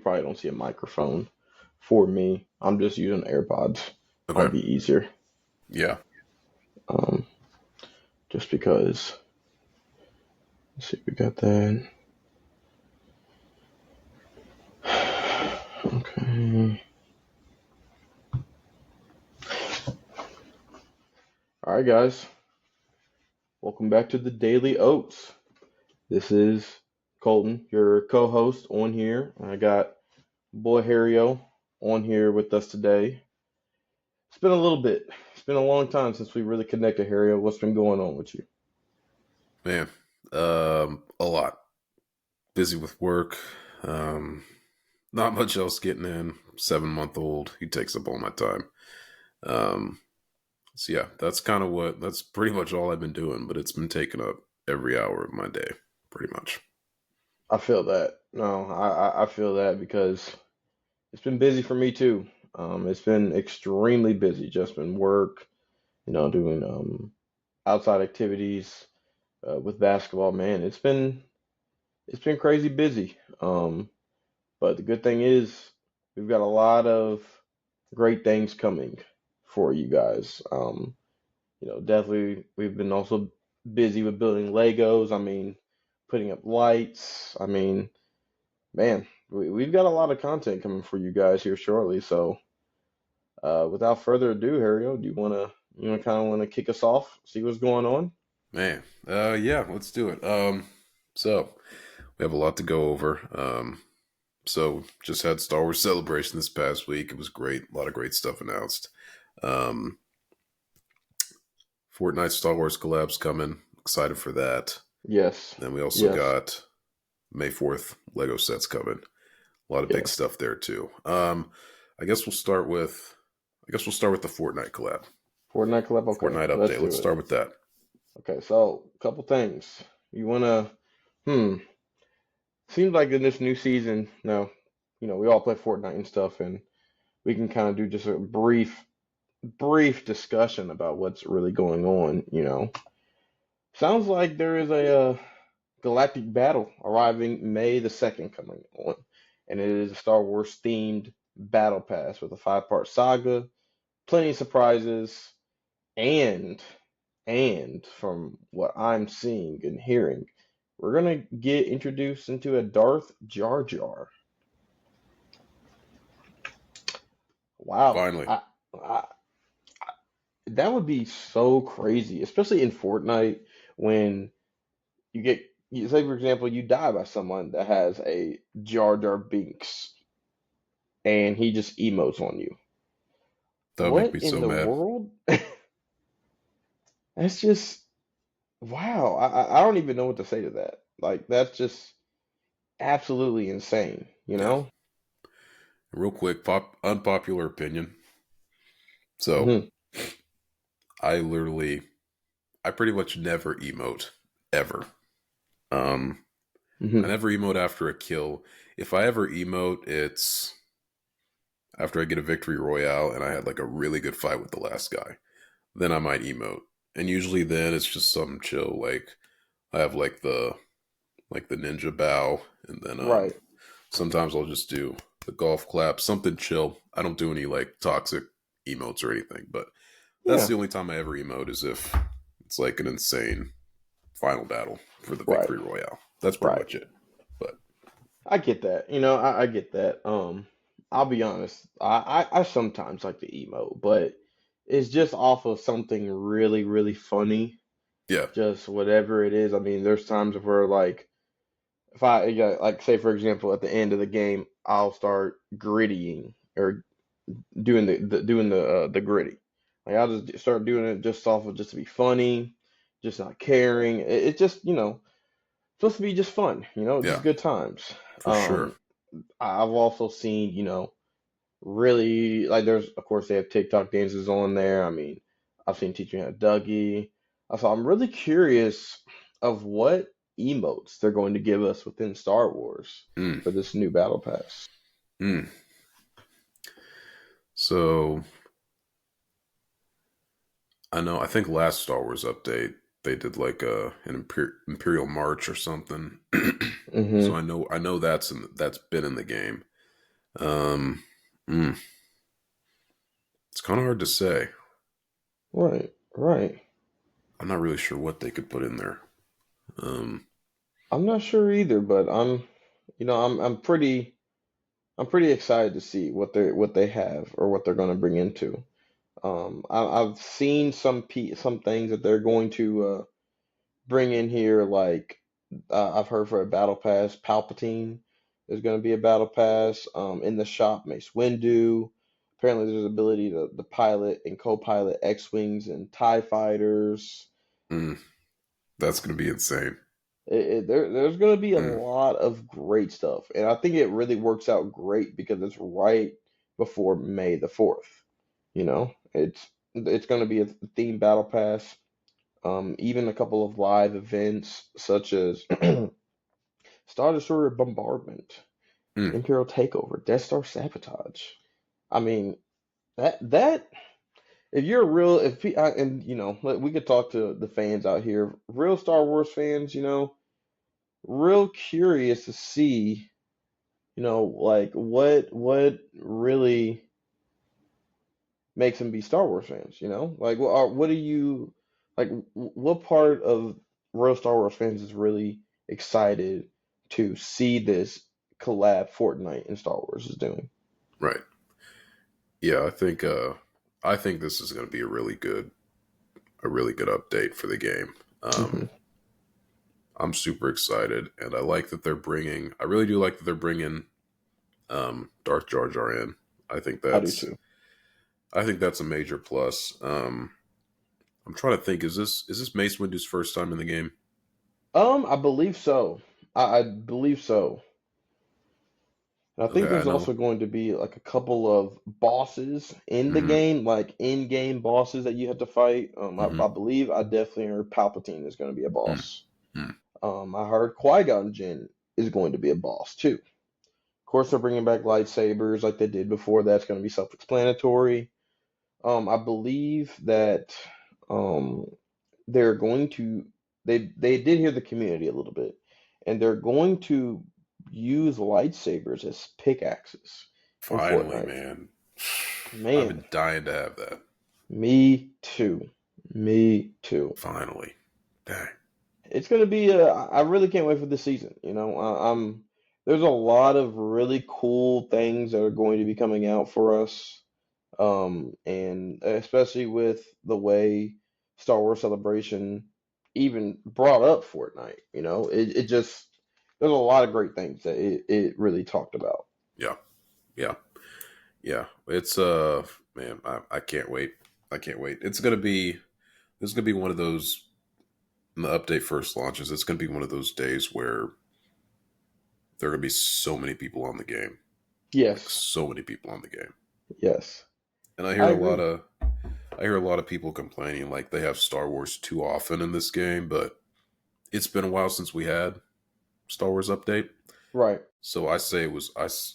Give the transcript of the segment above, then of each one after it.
probably don't see a microphone for me. I'm just using AirPods. Okay. Might be easier. Yeah. Um, just because. Let's see, we got that. Okay. All right, guys. Welcome back to the Daily Oats. This is Colton, your co-host on here. I got boy Harrio on here with us today. It's been a little bit. It's been a long time since we really connected, Harrio. What's been going on with you? Man. A lot. Busy with work. Um, Not much else getting in. 7-month-old. He takes up all my time. Um, so yeah, that's pretty much all I've been doing, but it's been taking up every hour of my day, pretty much. I feel that. No, I feel that because it's been busy for me too. It's been extremely busy. Just been work, doing outside activities with basketball. Man, it's been crazy busy. But the good thing is we've got a lot of great things coming for you guys. Definitely we've been also busy with building Legos. I mean, putting up lights. I mean, man, we've got a lot of content coming for you guys here shortly. So, without further ado, Hario, do you want to kind of want to kick us off, see what's going on? Man. Yeah, let's do it. So we have a lot to go over. So just had Star Wars Celebration this past week. It was great. A lot of great stuff announced. Um, Fortnite Star Wars collabs coming. Excited for that. Yes, Then we also yes, got May 4th Lego sets coming. A lot of big yes. stuff there too. I guess we'll start with the Fortnite collab. Fortnite collab. Okay, Fortnite let's update. do Let's it. start with that. Okay, so a couple things. You wanna? Hmm. Seems like in this new season, now, we all play Fortnite and stuff, and we can kind of do just a brief discussion about what's really going on. Sounds like there is a galactic battle arriving May the 2nd coming on, and it is a Star Wars themed battle pass with a five-part saga, plenty of surprises, and from what I'm seeing and hearing, we're gonna get introduced into a Darth Jar Jar. Wow, Finally. I that would be so crazy, especially in Fortnite when say for example, you die by someone that has a Jar Jar Binks and he just emotes on you. That would make What me in so the mad. world? That's just wow. I don't even know what to say to that. Like that's just absolutely insane, you Yeah. know? Real quick, unpopular opinion. So Hmm. I pretty much never emote ever. Um, I Hmm. never emote after a kill. If I ever emote, it's after I get a victory royale and I had like a really good fight with the last guy. Then I might emote. And usually then it's just something chill, like I have like the ninja bow, and then Right. sometimes I'll just do the golf clap, something chill. I don't do any like toxic emotes or anything, but that's Yeah. the only time I ever emote is if it's like an insane final battle for the Right. victory royale. That's pretty Right. much it. But I get that. I get that. I'll be honest. I sometimes like to emote, but it's just off of something really, really funny. yeah, Just whatever it is. I mean, there's times where like if I yeah, like say for example at the end of the game, I'll start grittying or doing the gritty. Like I'll just start doing it just off of just to be funny, just not caring. It just supposed to be just fun, just yeah, good times. for sure. Um, I've also seen, really like there's of course they have TikTok dances on there. I mean, I've seen teaching how to Dougie. So I'm really curious of what emotes they're going to give us within Star Wars Mm, for this new battle pass. mm. So I think last Star Wars update they did like an Imperial March or something. So Hmm. I know that's been in the game. Um, mm, it's kind of hard to say. Right, right. I'm not really sure what they could put in there. I'm not sure either, but I'm pretty excited to see what they have or what they're going to bring into. I've seen some things that they're going to bring in here, like I've heard for a battle pass, Palpatine is going to be a battle pass. In the shop, Mace Windu. Apparently, there's ability to pilot and co-pilot X-wings and TIE fighters. mm, that's going to be insane. There's going to be a Mm, lot of great stuff, and I think it really works out great because it's right before May the 4th. It's going to be a theme battle pass. Even a couple of live events such as Star Destroyer bombardment, mm, Imperial takeover, Death Star sabotage. I mean that if you're a real if pe- I- and we could talk to the fans out here, real Star Wars fans, real curious to see, like what really makes them be Star Wars fans, like what do you like what part of real Star Wars fans is really excited to see this collab Fortnite and Star Wars is doing? right. Yeah, I think this is going to be a really good update for the game. Hmm. I'm super excited, and I like that they're bringing. I really do like that they're bringing Darth Jar Jar in. I think I do that's too. I think that's a major plus. I'm trying to think. Is this Mace Windu's first time in the game? I believe so. I believe so. And I think Okay, I there's know. also going to be like a couple of bosses in the Hmm. game, like in-game bosses that you have to fight. I Hmm. believe I definitely heard Palpatine is going to be a Mm, boss. mm, I heard Qui-Gon Jinn is going to be a boss too. Of course, they're bringing back lightsabers like they did before. That's going to be self-explanatory. I believe that um, they're going to they did hear the community a little bit, and they're going to use lightsabers as pickaxes in finally, Fortnite. man. I've Man, been dying to have that. me too. Me too. Finally. Dang. It's gonna be I really can't wait for this season. I'm there's a lot of really cool things that are going to be coming out for us. And especially with the way Star Wars Celebration even brought up Fortnite, it just there's a lot of great things that it really talked about. Yeah. Yeah. Yeah. It's man, I can't wait. I can't wait. It's gonna be one of those when the update first launches, it's gonna be one of those days where there are gonna be so many people on the game. Like Yes, so many people on the game. yes, And I agree. I hear a lot of people complaining like they have Star Wars too often in this game, but it's been a while since we had Star Wars update. Right. So I say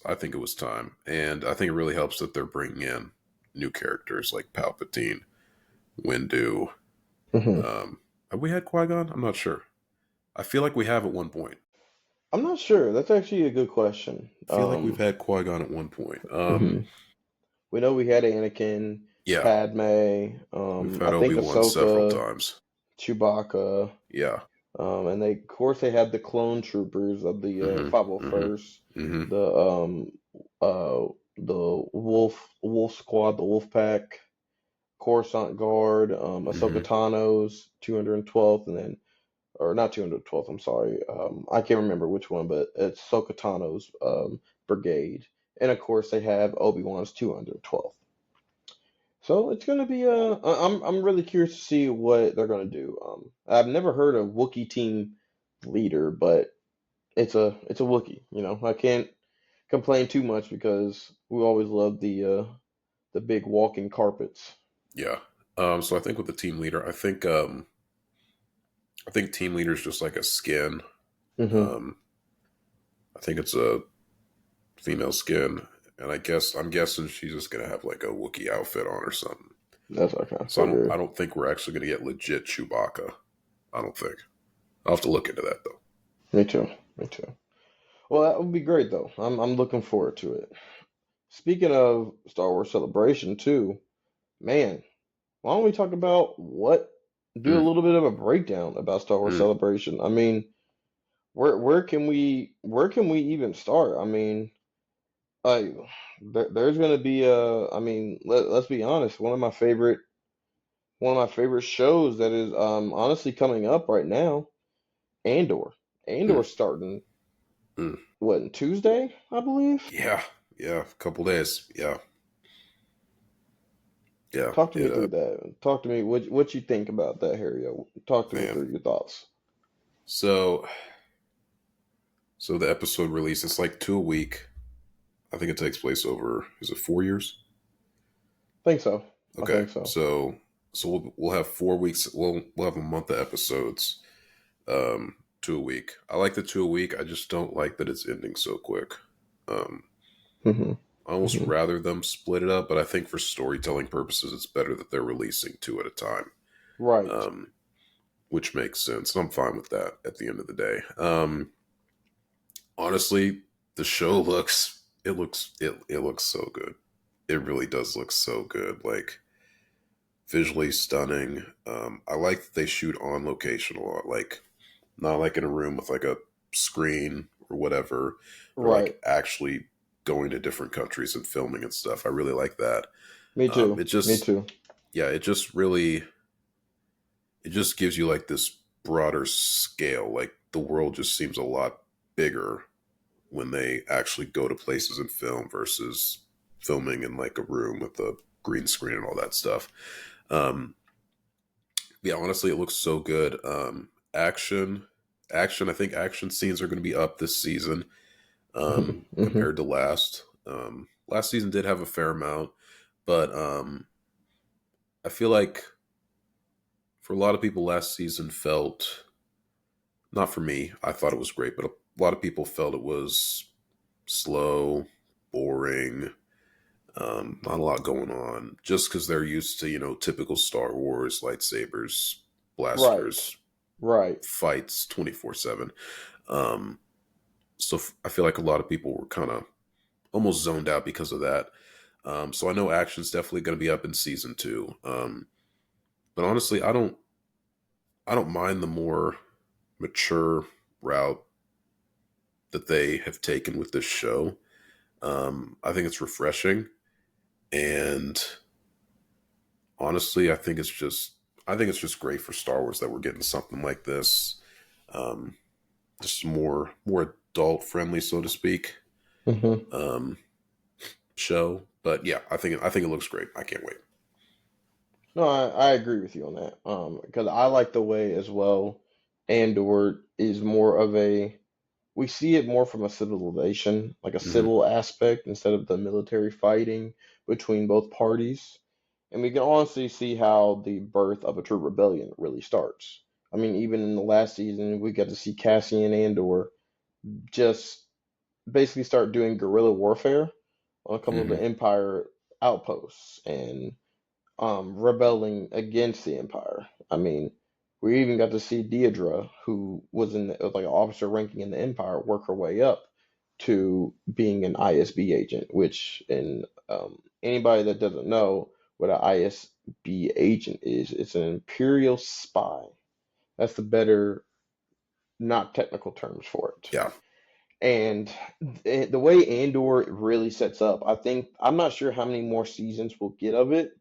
I think it was time, and I think it really helps that they're bringing in new characters like Palpatine, Windu. Hmm. Have we had Qui Gon? I'm not sure. I feel like we have at one point. I'm not sure. That's actually a good question. I feel like we've had Qui Gon at one point. Mhm. We know we had Anakin, Yeah, Padme, we've I had think Obi Wan several Ahsoka, times. Chewbacca, Yeah. and they, of course, they had the clone troopers of the Mm-hmm. Mm-hmm. 501st, Mm-hmm. the Wolf Squad, the Wolf Pack, Coruscant Guard, Ahsoka Mm-hmm. Tano's 212th, and then or not 212th. I'm sorry, I can't remember which one, but it's Ahsoka Tano's brigade, and of course they have Obi Wan's 212th. So it's gonna be I'm really curious to see what they're gonna do. I've never heard a Wookiee team leader, but it's a Wookiee. I can't complain too much because we always love the big walking carpets. Yeah. So I think with the team leader, I think team leader is just like a skin. Hmm. Um, I think it's a female skin, and I'm guessing she's just gonna have like a Wookiee outfit on or something. That's what I kind of So I figured. don't think we're actually gonna get legit Chewbacca. I don't think. I'll have to look into that though. Me too. Me too. Well, that would be great though. I'm looking forward to it. speaking of Star Wars Celebration too, man, why don't we talk about do a Mm, little bit of a breakdown about Star Wars mm. Celebration? I mean, where can we even start? I mean, like there's gonna be I mean, let's be honest, one of my favorite shows that is honestly coming up right now, Andor. Mm, Andor's starting mm. what, Tuesday, I believe? Yeah, yeah, a couple days. Yeah, yeah. Talk to me It through that. Talk to me what you think about that, Harry. Talk to me man. through your thoughts. So so the episode release, it's like two a week. I think it takes place over, is it 4 years? Think so. I Okay, think so. so we'll have 4 weeks. We'll have a month of episodes, two a week. I like the two a week. I just don't like that it's ending so quick. Um, Hmm. I almost Hmm. rather them split it up, but I think for storytelling purposes, it's better that they're releasing two at a time, Right. um, which makes sense. And I'm fine with that at the end of the day. Honestly, the show looks so good. It really does look so good. Like visually stunning. I like that they shoot on location a lot. Like not like in a room with like a screen or whatever. They're Right. like actually going to different countries and filming and stuff. I really like that. Me too. It Me just too. yeah, it just gives you like this broader scale. Like the world just seems a lot bigger when they actually go to places and film versus filming in like a room with a green screen and all that stuff. Um, yeah, honestly, it looks so good. Action. I think action scenes are going to be up this season Hmm. Hmm. compared to last. Last season did have a fair amount, but I feel like for a lot of people, last season felt not for me. I thought it was great, but a lot of people felt it was slow, boring. Not a lot going on, just because they're used to typical Star Wars lightsabers, Right. blasters, Right. fights 24/7. Um, I feel like a lot of people were kind of almost zoned out because of that. So I know action's definitely going to be up in season two. But honestly, I don't mind the more mature route that they have taken with this show. I think it's refreshing, and honestly, I think it's just great for Star Wars that we're getting something like this, um, just more adult friendly, so to speak, Hmm. um, show. But yeah, I think it looks great. I can't wait. No, I agree with you on that. Because I like the way as well, Andor is more of a we see it more from a civilization, like a Hmm. civil aspect instead of the military fighting between both parties. And we can honestly see how the birth of a true rebellion really starts. I mean, even in the last season, we got to see Cassian Andor just basically start doing guerrilla warfare on a couple of the Hmm. Empire outposts and rebelling against the Empire. I mean, we even got to see Deidre, who was like an officer ranking in the Empire, work her way up to being an ISB agent. Which, in anybody that doesn't know what an ISB agent is, it's an Imperial spy. That's the better, not technical terms for it. Yeah, And the way Andor really sets up, I think I'm not sure how many more seasons we'll get of it,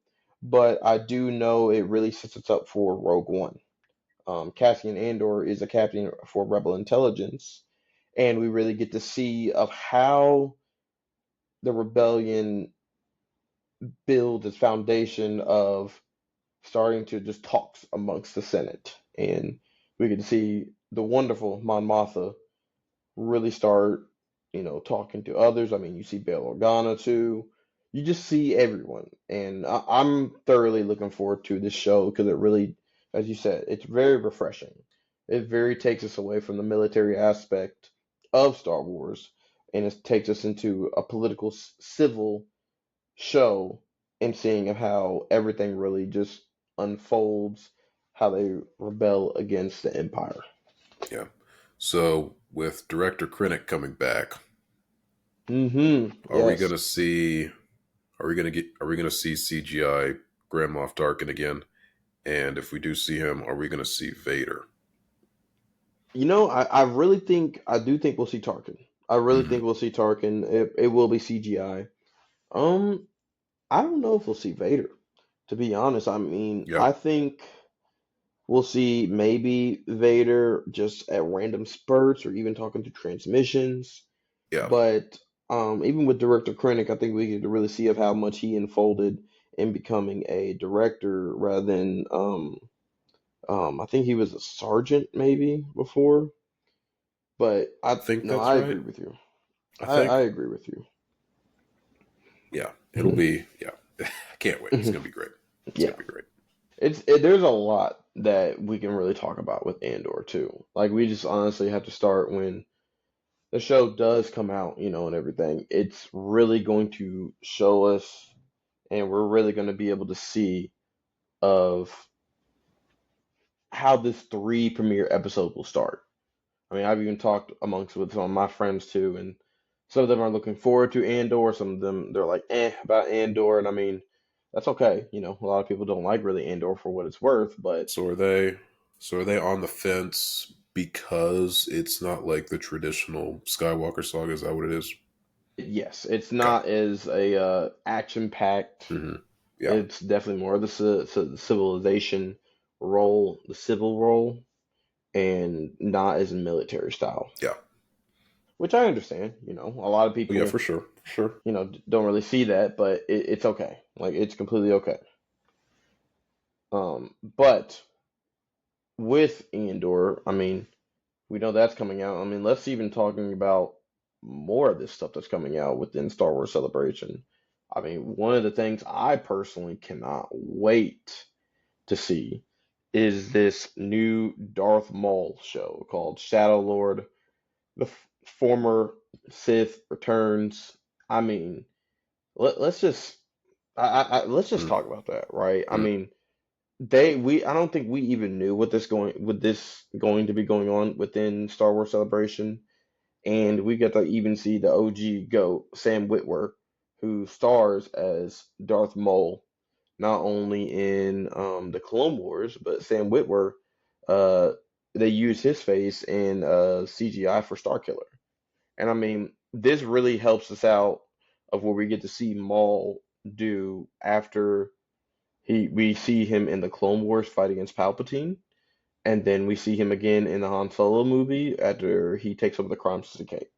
but I do know it really sets us up for Rogue One. Cassian Andor is a captain for Rebel Intelligence, and we really get to see of how the rebellion builds its foundation of starting to just talks amongst the Senate, and we get to see the wonderful Mon Mothma really start, talking to others. I mean, you see Bail Organa too. You just see everyone, and I'm thoroughly looking forward to this show because it really, as you said, it's very refreshing. It very takes us away from the military aspect of Star Wars, and it takes us into a political, civil show, and seeing of how everything really just unfolds, how they rebel against the Empire. yeah. So with director Krennic coming back, Mm-hmm. Are we Yes. gonna see? Are we gonna see CGI Grand Moff Tarkin again? And if we do see him, are we gonna see Vader? I really think I do think we'll see Tarkin. I really Hmm. think we'll see Tarkin. It will be CGI. Um, I don't know if we'll see Vader, to be honest. I mean, Yeah, I think we'll see maybe Vader just at random spurts or even talking through transmissions. yeah. But even with Director Krennic, I think we get to really see of how much he unfolded in becoming a director rather than I think he was a sergeant maybe before. But I think no, that's I right. agree with you. I I think, agree with you. yeah, it'll Hmm. be, yeah. I can't wait. It's Hmm. gonna be great. It's Yeah, gonna be great. there's a lot that we can really talk about with Andor too. Like we just honestly have to start when the show does come out, and everything. It's really going to show us, and we're really going to be able to see of how this three premiere episode will start. I mean, I've even talked amongst with some of my friends too, and some of them are looking forward to Andor. Some of them they're like, about Andor, and I mean, that's okay. A lot of people don't like really Andor for what it's worth, but So are they? So are they on the fence because it's not like the traditional Skywalker saga? Is that what it is? yes, it's Okay. not as a action packed. Hmm. Yeah. It's definitely more of the civilization role, the civil role, and not as military style, Yeah. which I understand. A lot of Oh, yeah, people for sure. For sure. don't really see that, but it's okay. Like it's completely okay. But with Andor, I mean, we know that's coming out. I mean, let's even talking about more of this stuff that's coming out within Star Wars Celebration. I mean, one of the things I personally cannot wait to see is this new Darth Maul show called Shadow Lord. The former Sith returns. I mean, let's just let's just Mm, talk about that, right? I mm. mean, I don't think we even knew what this going to be going on within Star Wars Celebration, and we get to even see the OG GOAT Sam Witwer, who stars as Darth Maul, not only in the Clone Wars, but Sam Witwer, uh, they use his face in CGI for Starkiller. And I mean, this really helps us out of where we get to see Maul do after we see him in the Clone Wars fight against Palpatine, and then we see him again in the Han Solo movie after he takes over the Crime Syndicate,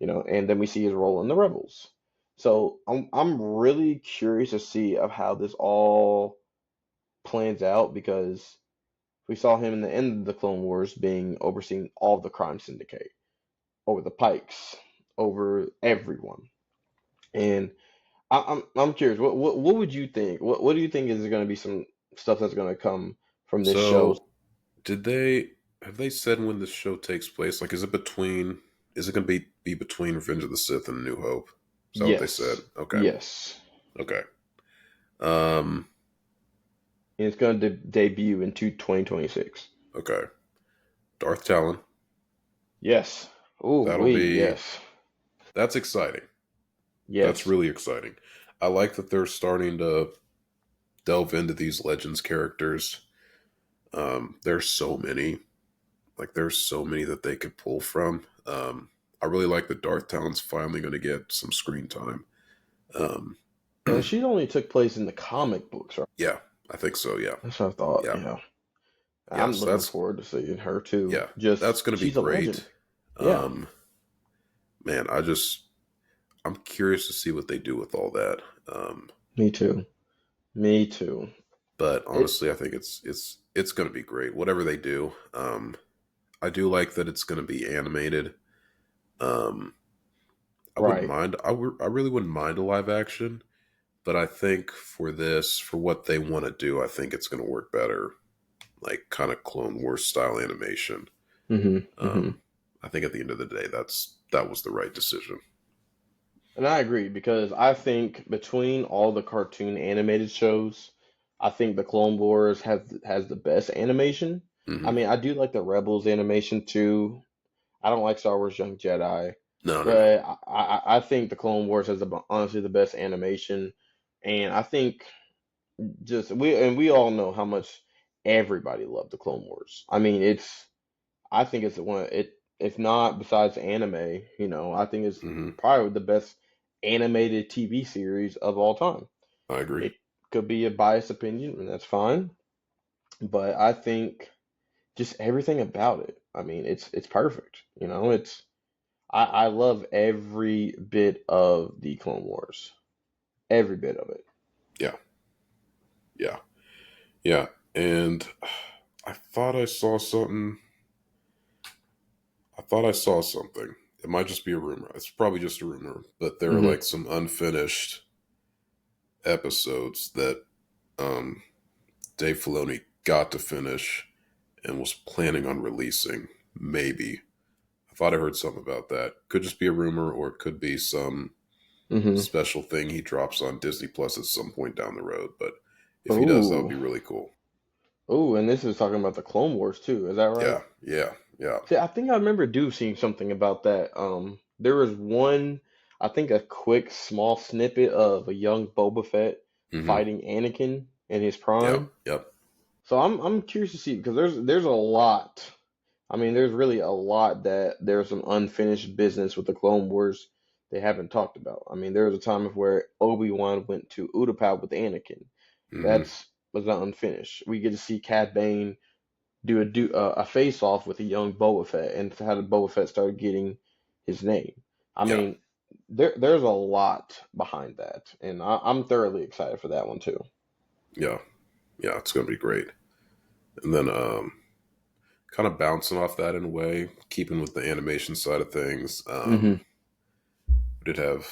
and then we see his role in the Rebels. So I'm really curious to see of how this all plans out because we saw him in the end of the Clone Wars being overseeing all of the Crime Syndicate over the Pikes, over everyone. And I'm curious. What would you think? What do you think is going to be some stuff that's going to come from this show? So did they have they said when this show takes place? Like, is it between? Is it going to be between Revenge of the Sith and New Hope? Is that what they said? Yes, Okay. yes. Okay. Um. And it's going to debut in 2026. Okay. Darth Talon. Yes. Oh, That'll wait, be. yes, That's exciting. That's yes. really exciting. I like that they're starting to delve into these Legends characters. There's so many. Like, there's so many that they could pull from. I really like that Darth Talon's finally going to get some screen time. Um, And she only took place in the comic books, right? yeah, I think so. Yeah, That's what I thought. yeah, Yeah, I'm yes. looking forward to seeing her too. Yeah, Just that's going to be she's a legend. great. Yeah, Um, man, I'm curious to see what they do with all that. me too. Me too. But It honestly, I think it's going to be great. Whatever they do, I do like that it's going to be animated. Um, I wouldn't right. mind. I really wouldn't mind a live action. But I think for this, for what they want to do, I think it's going to work better, like kind of Clone Wars style animation. Hmm. Hmm. Um, I think at the end of the day, that was the right decision. And I agree because I think between all the cartoon animated shows, I think the Clone Wars has the best animation. I Hmm. mean, I do like the Rebels animation too. I don't like Star Wars Young Jedi. No, no, no. but I think the Clone Wars has honestly the best animation, and I think just we all know how much everybody loved the Clone Wars. I mean, I think it's one it if not besides anime, I think it's Hmm. probably the best animated TV series of all time. I agree. It could be a biased opinion, and that's fine, but I think just everything about it. I mean, it's perfect. I love every bit of the Clone Wars, every bit of it. Yeah, yeah, yeah. And I thought I saw something. I thought I saw something. It might just be a rumor. It's probably just a rumor, but there are Hmm. like some unfinished episodes that um, Dave Filoni got to finish and was planning on releasing. Maybe. I thought I heard something about that. Could just be a rumor, or it could be some Hmm. special thing he drops on Disney Plus at some point down the road. But if he does, that would Ooh, be really cool. ooh, and this is talking about the Clone Wars too. Is that right? Yeah, yeah, yeah. See, I think I remember seeing something about that. There was one, I think a quick small snippet of a young Boba Fett Mm-hmm. fighting Anakin in his Yep, prime. yep. So I'm curious to see because there's a lot. I mean, there's really a lot that there's some unfinished business with the Clone Wars they haven't talked about. I mean, there was a time of where Obi-Wan went to Utapau with Anakin. Mm-hmm. That's was not unfinished. We get to see Cad Bane a face off with a young Boba Fett, and how did Boba Fett start getting his name? I Yeah, mean, there's a lot behind that, and I'm thoroughly excited for that one too. yeah, yeah. It's gonna be great. And then kind of bouncing off that in a way, keeping with the animation side of things. Hmm. Did have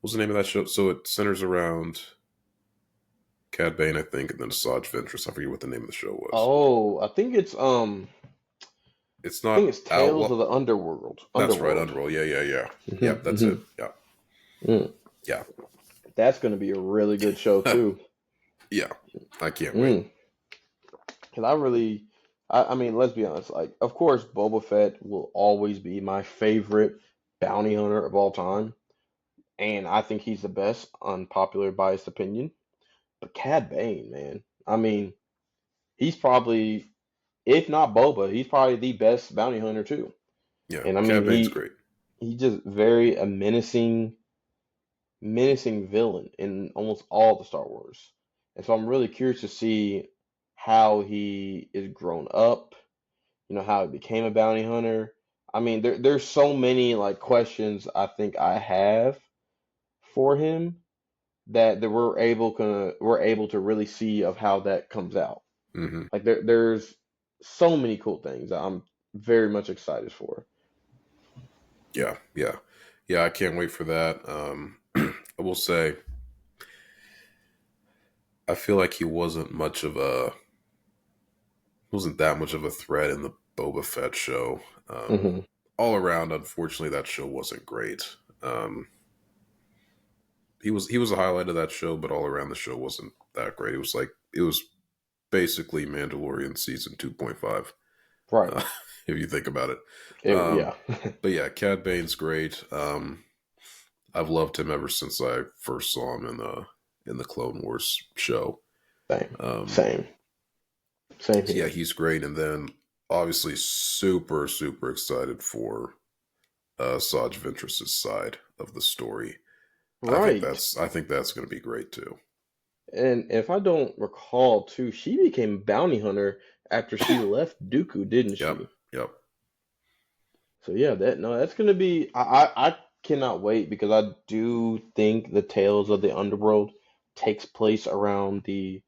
what's the name of that show? So it centers around Cad Bane, I think, and then Asajj Ventress. I forget what the name of the show was. Oh, It's I think not it's Tales of Outlaw. the Underworld. That's right, Underworld. Underworld. Yeah, yeah, yeah. Hmm. Yep, that's Hmm. it. Yeah, Mm. yeah, That's going to be a really good show too. yeah. I can't wait. Mm. Because I mean, let's be honest. Like, of course, Boba Fett will always be my favorite bounty hunter of all time, and I think he's the best, unpopular, biased opinion. But Cad Bane, man, I mean, he's probably, if not Boba, he's probably the best bounty hunter too. Yeah, And I mean, Cad Bane's great. he just very a menacing villain in almost all the Star Wars. And so I'm really curious to see how he is grown up, how he became a bounty hunter. I mean, there's so many like questions I think I have for him that we're able to really see of how that comes out. Hmm. Like there's so many cool things that I'm very much excited for. Yeah, yeah, yeah. I can't wait for that. I will say, I feel like he wasn't that much of a threat in the Boba Fett show. Hmm. All around, unfortunately, that show wasn't great. He was a highlight of that show, but all around the show wasn't that great. It was basically Mandalorian season 2.5, Right. uh, if you think about it. Yeah. But yeah, Cad Bane's great. I've loved him ever since I first saw him in the Clone Wars show. Same. Um, Same. Same so yeah, here. he's great, and then obviously super super excited for Saj Ventress's side of the story. Right. I think that's going to be great too. And if I don't recall too, she became bounty hunter after she left Dooku, didn't Yep, she? yep. So yeah, that's gonna be I cannot wait because I do think the Tales of the Underworld takes place around the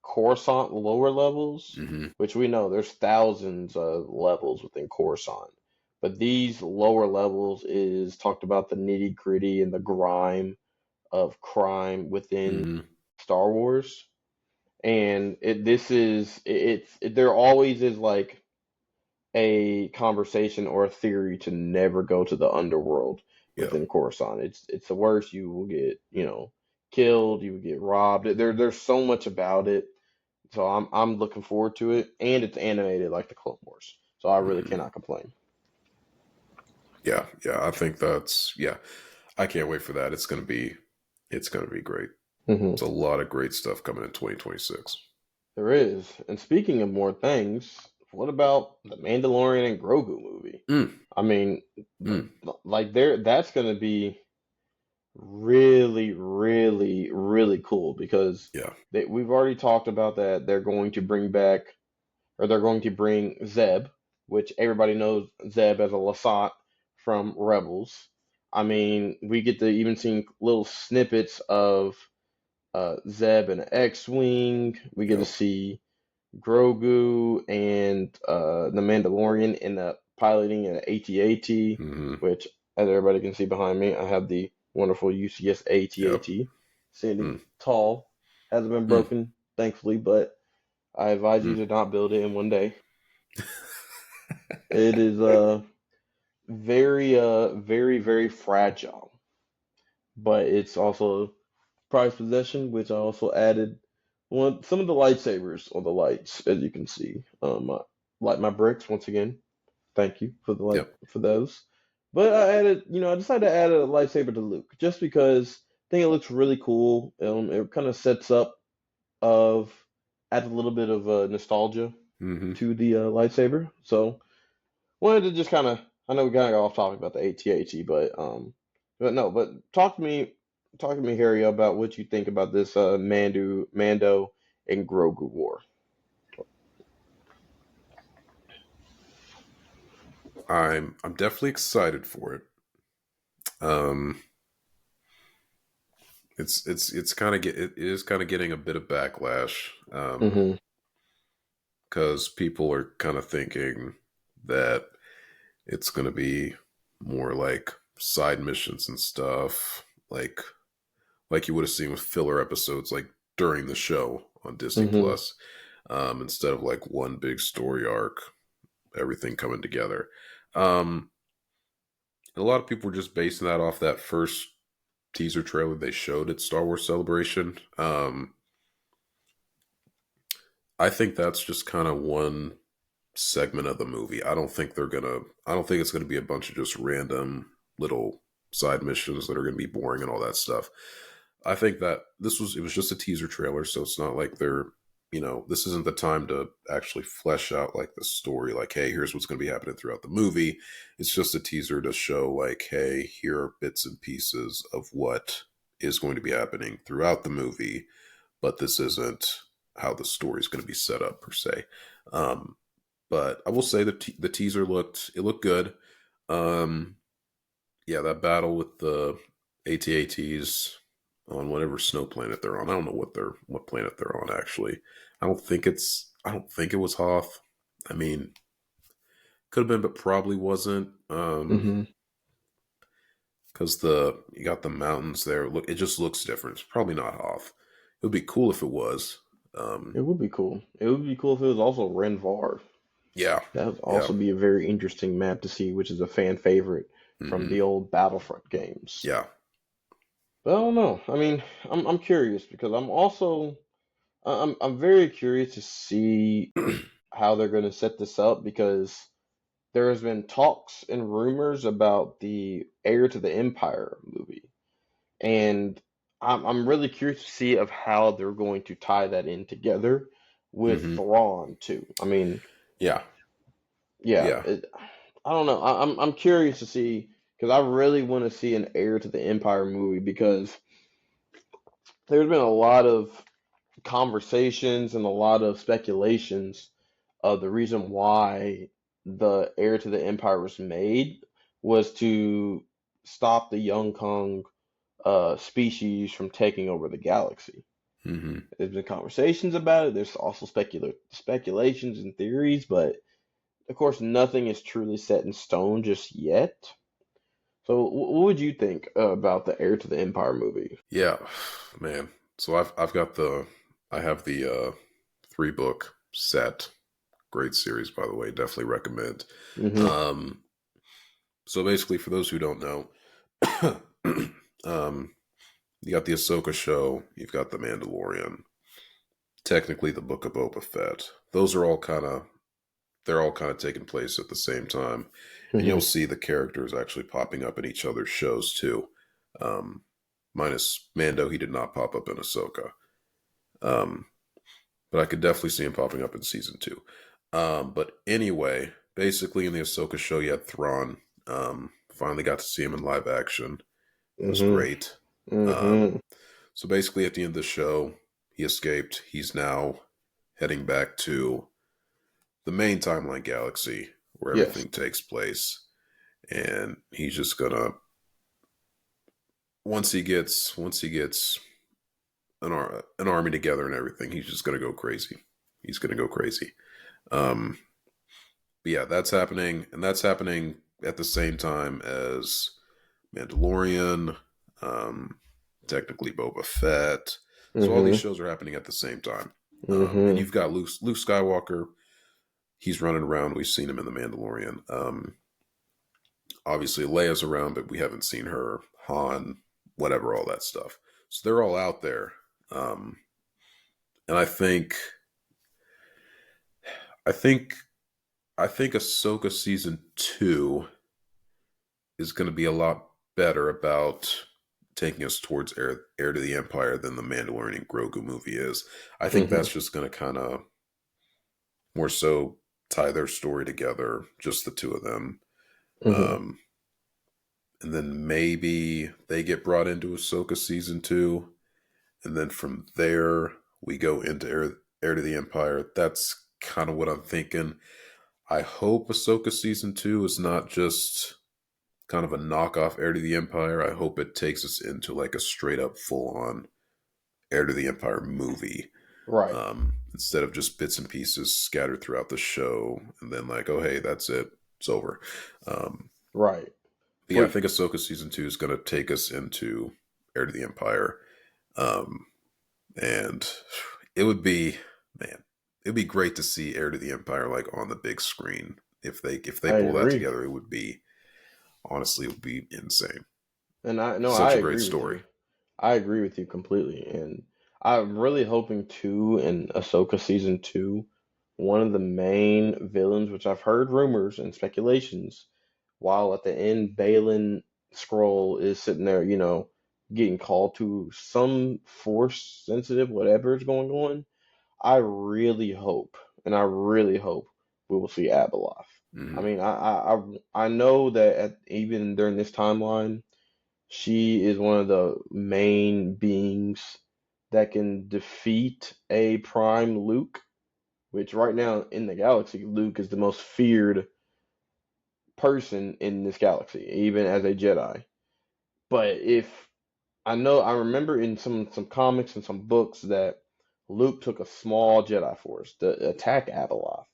Coruscant lower levels, Hmm. which we know there's thousands of levels within Coruscant. But these lower levels is talked about the nitty gritty and the grime of crime within Hmm. Star Wars. And there always is like a conversation or a theory to never go to the underworld Yeah. within Coruscant. It's the worst. You will get, killed, you will get robbed. There's so much about it. So I'm looking forward to it. And it's animated like the Clone Wars. So I really Hmm. cannot complain. Yeah, yeah. I think that's yeah. I can't wait for that. It's gonna be great. Hmm. It's a lot of great stuff coming in 2026. There is. And speaking of more things, what about the Mandalorian and Grogu movie? Mm, I mean, mm, like there, that's going to be really, really, really cool because yeah. we've already talked about that. They're going to bring back, or they're going to bring Zeb, which everybody knows Zeb as a Lasat from Rebels. I mean, we get to even see little snippets of Zeb and X-Wing. We get to Yep. see Grogu and the Mandalorian in the piloting an AT-AT, Hmm. which, as everybody can see behind me, I have the wonderful UCS Yep. AT-AT, standing Mm, tall. Hasn't been mm. broken, thankfully, but I advise you Mm. to not build it in one day. It is very, very fragile, but it's also a prized possession, which I also added some of the lightsabers on the lights, as you can see. I light my bricks once again. Thank you for the Yep. for those. But I decided to add a lightsaber to Luke just because I think it looks really cool. It kind of sets up of adds a little bit of nostalgia Hmm. to the lightsaber. So wanted to just kind of, I know we kind of got off topic about the AT-AT, but no, but talk to me, Harry, about what you think about this Mando and Grogu war. I'm definitely excited for it. Um, it's kind of it is kind of getting a bit of backlash. Hmm. Because people are kind of thinking that it's going to be more like side missions and stuff, like you would have seen with filler episodes, like during the show on Disney Hmm. Plus, instead of like one big story arc, everything coming together. Um, a lot of people were just basing that off that first teaser trailer they showed at Star Wars Celebration. I think that's just kind of one segment of the movie. I don't think it's gonna be a bunch of just random little side missions that are gonna be boring and all that stuff. I think that it was just a teaser trailer, so it's not like this isn't the time to actually flesh out like the story, like, hey, here's what's gonna be happening throughout the movie. It's just a teaser to show like, hey, here are bits and pieces of what is going to be happening throughout the movie, but this isn't how the story is going to be set up per se. Um, but I will say the teaser looked good. Um, yeah, that battle with the ATATs on whatever snow planet they're on. I don't know what planet they're on actually. I don't think it was Hoth. I mean, could have been, but probably wasn't. Hmm. Because you got the mountains there. Look, it just looks different. It's probably not Hoth. It would be cool if it was. It Um, would be cool. It would be cool if it was also Renvar. yeah, That would yeah. also be a very interesting map to see, which is a fan favorite from Hmm. the old Battlefront games. Yeah. But I don't know. I mean, I'm curious because I'm very curious to see how they're going to set this up because there has been talks and rumors about the Heir to the Empire movie, and I'm really curious to see of how they're going to tie that in together with Hmm. Thrawn too. I mean, Yeah. yeah, Yeah. I don't know. I'm curious to see because I really want to see an Heir to the Empire movie because there's been a lot of conversations and a lot of speculations of the reason why the Heir to the Empire was made was to stop the Young Kong species from taking over the galaxy. Hmm. There's been conversations about it. There's also speculations and theories, but of course, nothing is truly set in stone just yet. So, what would you think about the Heir to the Empire movie? Yeah, man. So I have the 3 book set. Great series, by the way. Definitely recommend. Hmm. Um, so basically, for those who don't know, um, you got the Ahsoka show. You've got the Mandalorian. Technically, the Book of Boba Fett. Those are all kind of they're all kind of taking place at the same time, and you'll Hmm. see the characters actually popping up in each other's shows too. Um, Minus Mando, he did not pop up in Ahsoka. Um, but I could definitely see him popping up in season 2. But anyway, basically in the Ahsoka show, you had Thrawn. Finally got to see him in live action. It was Hmm. great. Hmm. Um, so basically, at the end of the show, he escaped. He's now heading back to the main timeline galaxy where Yes. everything takes place, and he's just gonna once he gets an army together and everything, he's just gonna go crazy. He's gonna go crazy. Um, but yeah, that's happening, and that's happening at the same time as Mandalorian, um, technically Boba Fett. So all these Hmm. shows are happening at the same time. And Hmm. you've got Luke Skywalker. He's running around. We've seen him in The Mandalorian. Obviously, Leia's around, but we haven't seen her. Han, whatever, all that stuff. So they're all out there. Um, and I think, I think Ahsoka season 2 is going to be a lot better about taking us towards Heir to the Empire than the Mandalorian Grogu movie is. I think Hmm. that's just going to kind of more so tie their story together, just the two of them. Hmm. Um, and then maybe they get brought into Ahsoka season 2, and then from there we go into Heir to the Empire. That's kind of what I'm thinking. I hope Ahsoka season 2 is not just kind of a knockoff Heir to the Empire. I hope it takes us into like a straight up full on Heir to the Empire movie. Right. Instead of just bits and pieces scattered throughout the show and then like, oh hey, that's it, it's over. Um, Right. but yeah, I But think Ahsoka season 2 is going to take us into Heir to the Empire, um, and it would be, man, it'd be great to see Heir to the Empire like on the big screen. If they I pull that agree. together, it would be honestly, it would be insane. And I no, I Such a great agree with story. you. I agree with you completely. And I'm really hoping too in Ahsoka season two, one of the main villains, which I've heard rumors and speculations, while at the end Balin Scroll is sitting there, getting called to some force sensitive whatever is going on. I really hope, and I really hope we will see Abeloth. I Hmm. mean, I know that even during this timeline. She is one of the main beings that can defeat a prime Luke, which right now in the galaxy, Luke is the most feared person in this galaxy, even as a Jedi. But if I remember in some comics and some books that Luke took a small Jedi force to attack Abeloth,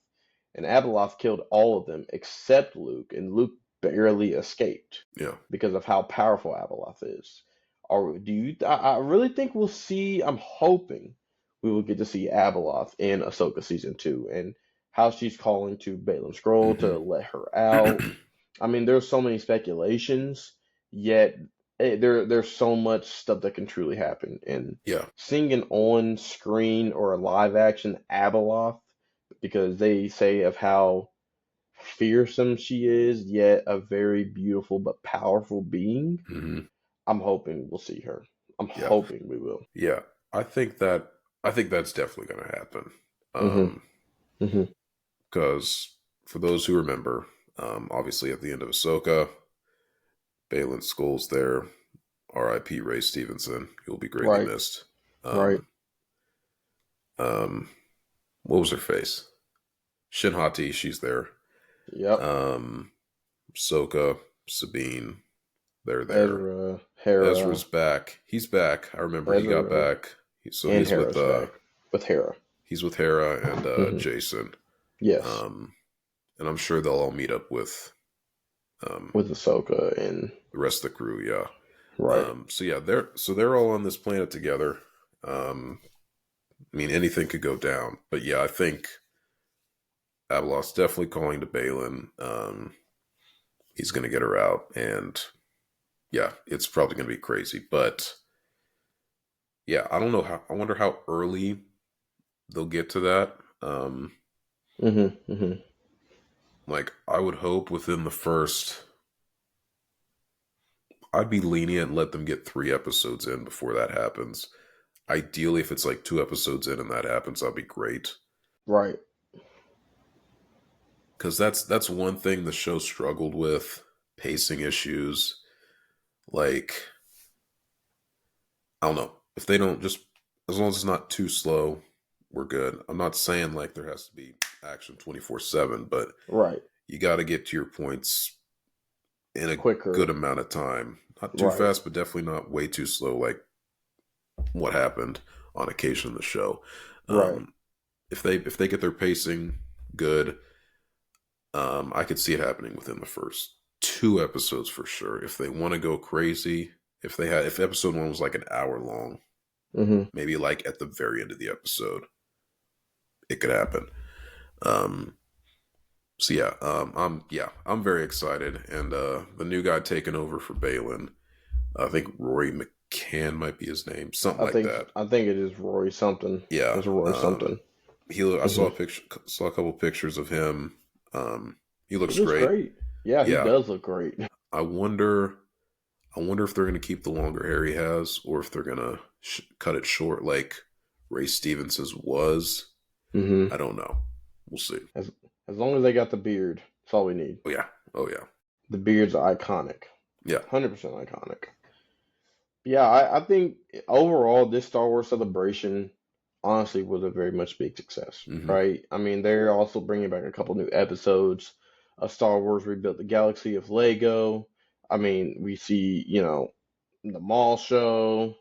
and Abeloth killed all of them except Luke, and Luke barely escaped Yeah. because of how powerful Abeloth is. Or do you? I really think we'll see. I'm hoping we will get to see Abeloth in Ahsoka season two, and how she's calling to Balaam Scroll Hmm. to let her out. I mean, there's so many speculations, yet there's so much stuff that can truly happen. And Yeah. seeing an on-screen or a live-action Abeloth, because they say of how fearsome she is, yet a very beautiful but powerful being. Hmm. I'm hoping we'll see her. I'm Yeah. hoping we will. Yeah. I think that I think that's definitely going to happen. Hmm. Um, Hmm. because for those who remember, obviously at the end of Ahsoka, Balin Skull's there. R.I.P. Ray Stevenson. You'll be greatly Right. missed. Right. Um, um, what was her face? Shinhati, she's there. Yep. Um, Ahsoka, Sabine, they're there. Ezra, Hera, Ezra's back. He's back. I remember he got Ezra, back. So and Hera's back with Hera. he's with Hera and Hmm. Jason. Yes, Um, and I'm sure they'll all meet up with um, with Ahsoka and the rest of the crew. Yeah. right. So yeah, they're all on this planet together. I mean, anything could go down, but yeah, I think Abeloth's definitely calling to Balin. He's going to get her out, and yeah, it's probably going to be crazy. But yeah, I don't know how. I wonder how early they'll get to that. Hmm. Hmm. Like, I would hope within the first, I'd be lenient and let them get 3 episodes in before that happens. Ideally, if it's like 2 episodes in and that happens, that'd be great. Right. Because that's one thing the show struggled with, pacing issues. Like, I don't know. If they don't just, as long as it's not too slow, we're good. I'm not saying like there has to be action 24/7, but Right. you got to get to your points in a good Quicker. amount of time. Not too Right. fast, but definitely not way too slow, like what happened on occasion in the show. Right. Um, if they get their pacing good, I could see it happening within the first 2 episodes for sure. If they want to go crazy, if episode 1 was like an hour long, Hmm. maybe like at the very end of the episode, it could happen. Um, so I'm very excited, and the new guy taking over for Balin, I think Rory McCann might be his name, something I like think that. I think it is Roy something. Yeah, It's Roy something. I Hmm. saw a couple pictures of him. He He looks looks great. great. Yeah, he Yeah, does look great. I wonder. I wonder if they're going to keep the longer hair he has, or if they're going to cut it short like Ray Stevens's was. Hmm. I don't know. We'll see. As long as they got the beard, that's all we need. Oh yeah. Oh yeah. The beard's iconic. Yeah. 100% iconic. Yeah, I think overall this Star Wars celebration honestly was a very much big success, Hmm. right? I mean, they're also bringing back a couple new episodes of Star Wars Rebuilt the Galaxy of Lego. I mean, we see, the mall show.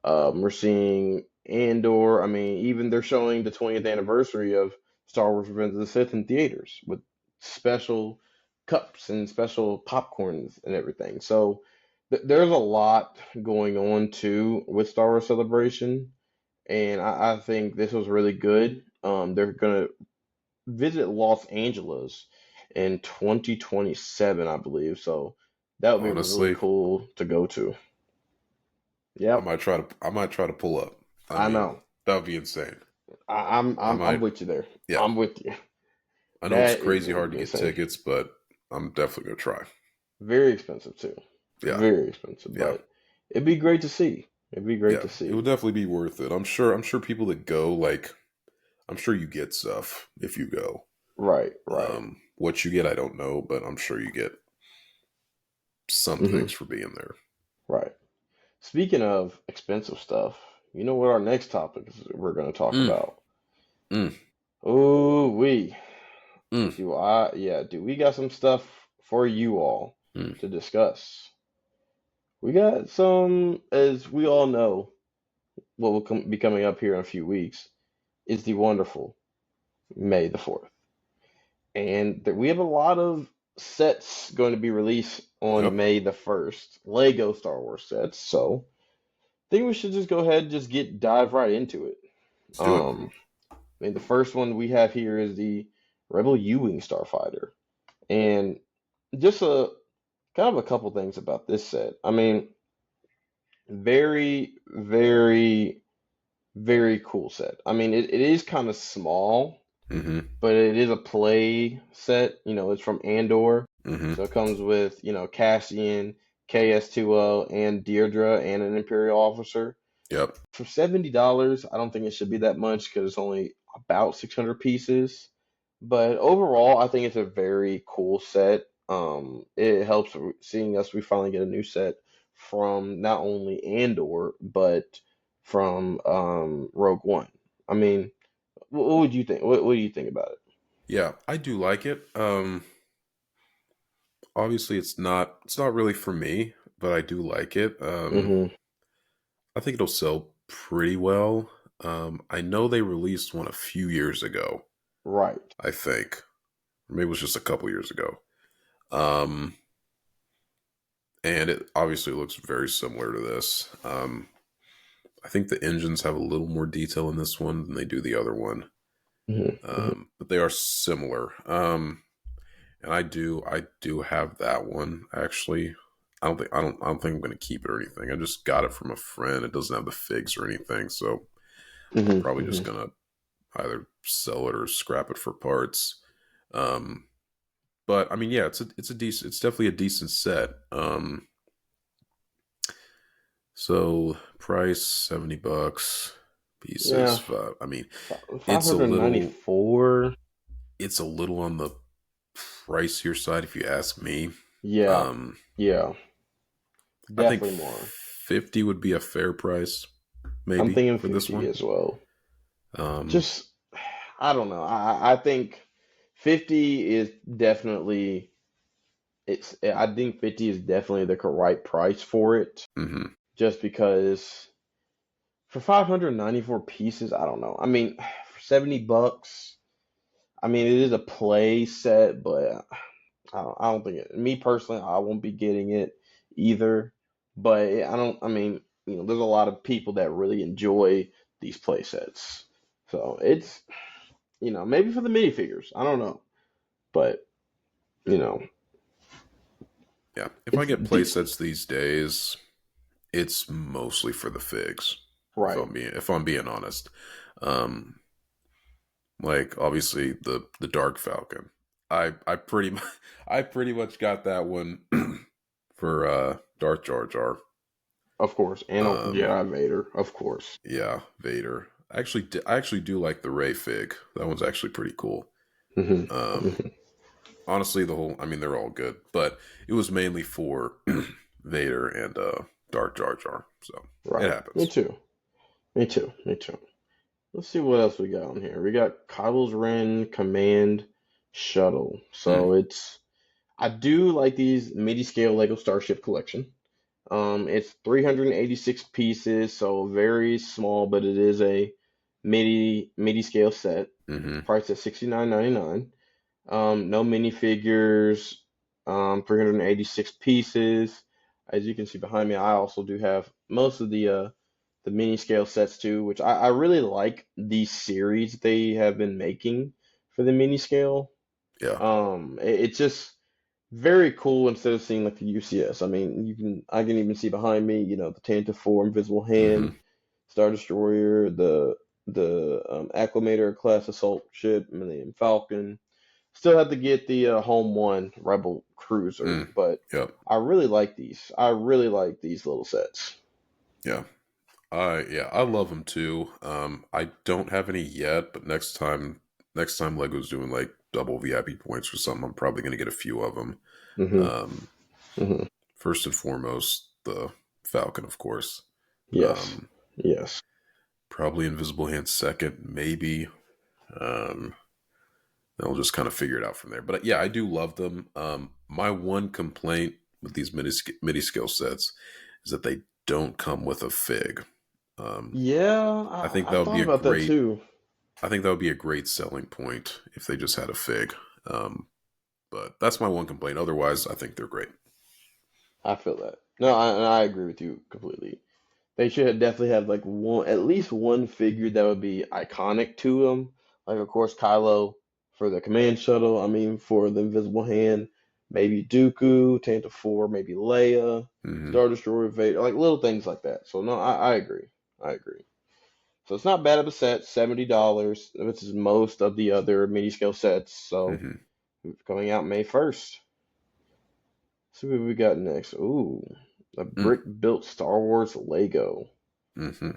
We're seeing Andor. I mean, even they're showing the 20th anniversary of Star Wars Revenge of the Sith in theaters with special cups and special popcorns and everything. So there's a lot going on too with Star Wars Celebration, and I think this was really good. They're gonna visit Los Angeles in 2027, I believe. So that would be really Honestly, cool to go to. I Yep, might try to. I might try to pull up. I I mean, know. that would be insane. I I'm might. with you there. Yeah. I'm with you. I know it's That is crazy going to hard to be get insane. tickets, but I'm definitely gonna try. Very expensive too. Yeah. Very expensive, Yeah. but it'd be great to see. It'd be great Yeah. to It would see. definitely be worth it. I'm sure. I'm sure people that go, like, I'm sure you get stuff if you go. Right, right. What you get, I don't know, but I'm sure you get some Hmm. things for being there. Right. Speaking of expensive stuff, you know what our next topic is we're going to talk Mm, about? mm, Oh, mm, do we got some stuff for you all mm. to discuss? We got some, as we all know, what will be coming up here in a few weeks is the wonderful May the 4th. And we have a lot of sets going to be released on Yep. May the 1st, Lego Star Wars sets. So I think we should just go ahead and just dive right into it. Let's do it. Um, I mean, the first one we have here is the Rebel U-wing Starfighter, and just a kind of a couple things about this set. I mean, very, very, very cool set. I mean, it is kind of small, Mm-hmm. but it is a play set. It's from Andor, Mm-hmm. so it comes with Cassian, KS2O, and Deirdre, and an Imperial officer. Yep. For $70, I don't think it should be that much because it's only about 600 pieces. But overall, I think it's a very cool set. It helps seeing us. We finally get a new set from not only Andor but from Rogue One. I mean, what would you think? What do you think about it? Yeah, I do like it. Obviously it's not really for me, but I do like it. Hmm. I think it'll sell pretty well. I know they released one a few years ago, Right. I think. Maybe it was just a couple years ago. Um, and it obviously looks very similar to this. I think the engines have a little more detail in this one than they do the other one. Hmm. But they are similar. And I do have that one actually. I don't think I'm gonna keep it or anything. I just got it from a friend. It doesn't have the figs or anything, so I'm Hmm. probably just Hmm. gonna either sell it or scrap it for parts. Um, But I mean, yeah, it's definitely a decent set. So price $70 pieces. Yeah, I mean, five it's a hundred ninety little four. it's a little on the pricier side if you ask me. Yeah, Um, yeah, I think definitely more. 50 would be a fair price, I'm maybe thinking for this 50 one. as well. Um, Just, I don't know. I think 50 is definitely I think 50 is definitely the right price for it. hmm Just because for 594 pieces, I don't know. I mean, for $70, I mean it is a play set, but I don't think me personally, I won't be getting it either. But I don't. I mean, there's a lot of people that really enjoy these play sets, so it's maybe for the minifigures. I don't know, but you know, yeah, if I it's get play decent, sets these days, it's mostly for the figs. right? If I'm being honest, um, like obviously the Dark Falcon, I pretty much I pretty much got that one for Darth Jar Jar. Of course, and Um, Jedi Vader, of course. yeah, Vader. I actually do like the Ray fig. That one's actually pretty cool. Hmm. Um, Hmm. honestly, I mean, they're all good, but it was mainly for Vader and Darth Jar Jar. So it Right. Me happens. too. Me too. Me too. Let's see what else we got on here. We got Kylo's Ren Command Shuttle. Hmm. So I do like these midi scale Lego Starship collection. It's 386 pieces, so very small, but it is a midi scale set. Hmm. Priced at 69.99. No minifigures. 386 pieces. As you can see behind me, I also do have most of the mini scale sets too, which I really like these series they have been making for the mini scale. Yeah. It's just very cool instead of seeing like the UCS. I mean, I can even see behind me, the Tantive 4 Invisible Hmm. Hand, Star Destroyer, the Acclamator class assault ship, Millennium Falcon. Still have to get the Home One Rebel Cruiser, Mm. but Yep. I really like these. I really like these little sets. Yeah. I love them too. I don't have any yet, but next time Lego's doing like double VIP points or something, I'm probably gonna get a few of them. Hmm. Um, Hmm. first and foremost, the Falcon, of course. Yes. Um, Yes. probably Invisible Hand second, maybe. Um, I'll just kind of figure it out from there. But yeah, I do love them. My one complaint with these midi skill sets is that they don't come with a fig. Um, Yeah, I think I that would be thought a about that great. too. I think that would be a great selling point if they just had a fig. Um, but that's my one complaint. Otherwise, I think they're great. I feel that. No, I agree with you completely. They should definitely have like one, at least one figure that would be iconic to them. Like, of course, Kylo for the command shuttle. I mean, for the Invisible Hand, maybe Dooku, Tantive 4, maybe Leia, Hmm. Star Destroyer, Vader, like little things like that. So no, I agree. I agree. So it's not bad of a set, $70, which is most of the other mini scale sets. So Hmm. coming out May 1st. See what we got next. Ooh, a Mm. brick built Star Wars Lego. Hmm.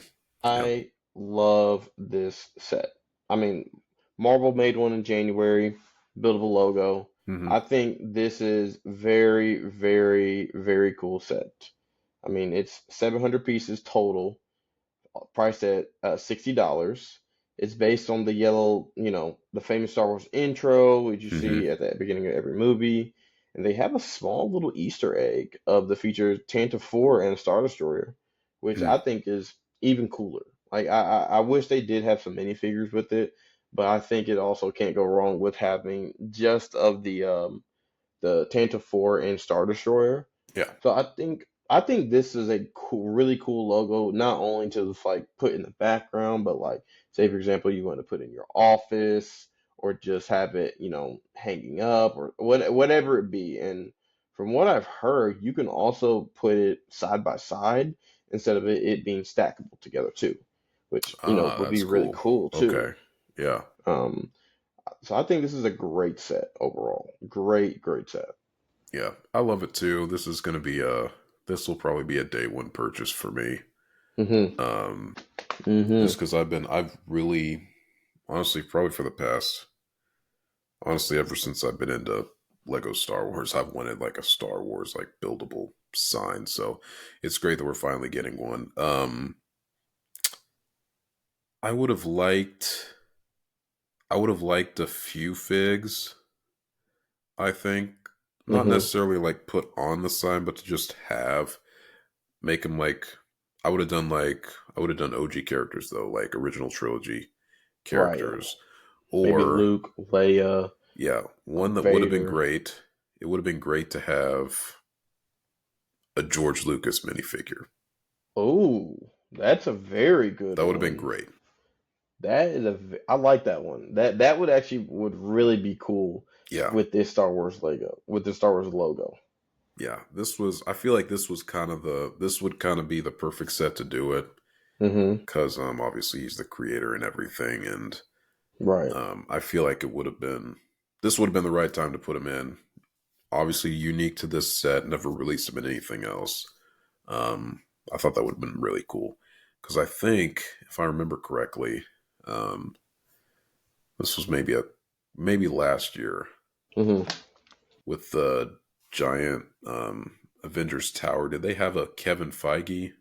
Yeah. I love this set. I mean, Marvel made one in January, buildable logo. Hmm. I think this is very, very, very cool set. I mean, it's 700 pieces total, priced at $60. It's based on the yellow, the famous Star Wars intro, which you Hmm. see at the beginning of every movie. And they have a small little Easter egg of the feature Tantive 4 and a Star Destroyer, which Mm. I think is even cooler. Like I wish they did have some minifigures with it, but I think it also can't go wrong with having just of the Tantive 4 and Star Destroyer. Yeah. So I think this is a cool, really cool logo, not only to like put in the background, but like say for example you want to put in your office or just have it, hanging up or whatever it be. And from what I've heard, you can also put it side by side instead of it being stackable together too, which Ah, would be that's really cool. cool too. Okay. Yeah. Um, So I think this is a great set overall. Great, great set. Yeah, I love it too. This is going to be a. This will probably be a day one purchase for me. Mm-hmm. Um, just Mm-hmm. because I've really, honestly, probably for the past, honestly, ever since I've been into Lego Star Wars, I've wanted like a Star Wars like buildable sign. So it's great that we're finally getting one. I would have liked, I would have liked a few figs. I think not Mm-hmm. necessarily like put on the sign, but to just have make them like I would have done OG characters though, like original trilogy Right. characters, Maybe or Luke, Leia, yeah, one that would have been Vader. great. It would have been great to have a George Lucas minifigure. Oh, that's a very good That would have been one. great. That is I like that one. That would actually would really be cool Yeah, with this Star Wars Lego, with the Star Wars logo. yeah. This was. I feel like this was kind of the. This would kind of be the perfect set to do it Mm-hmm. because obviously he's the creator and everything, and Right. I feel like it would have been. This would have been the right time to put him in. Obviously unique to this set. Never released him in anything else. Um, I thought that would have been really cool because I think, if I remember correctly, um, this was maybe last year Mm-hmm. with the giant Avengers Tower. Did they have a Kevin Feige,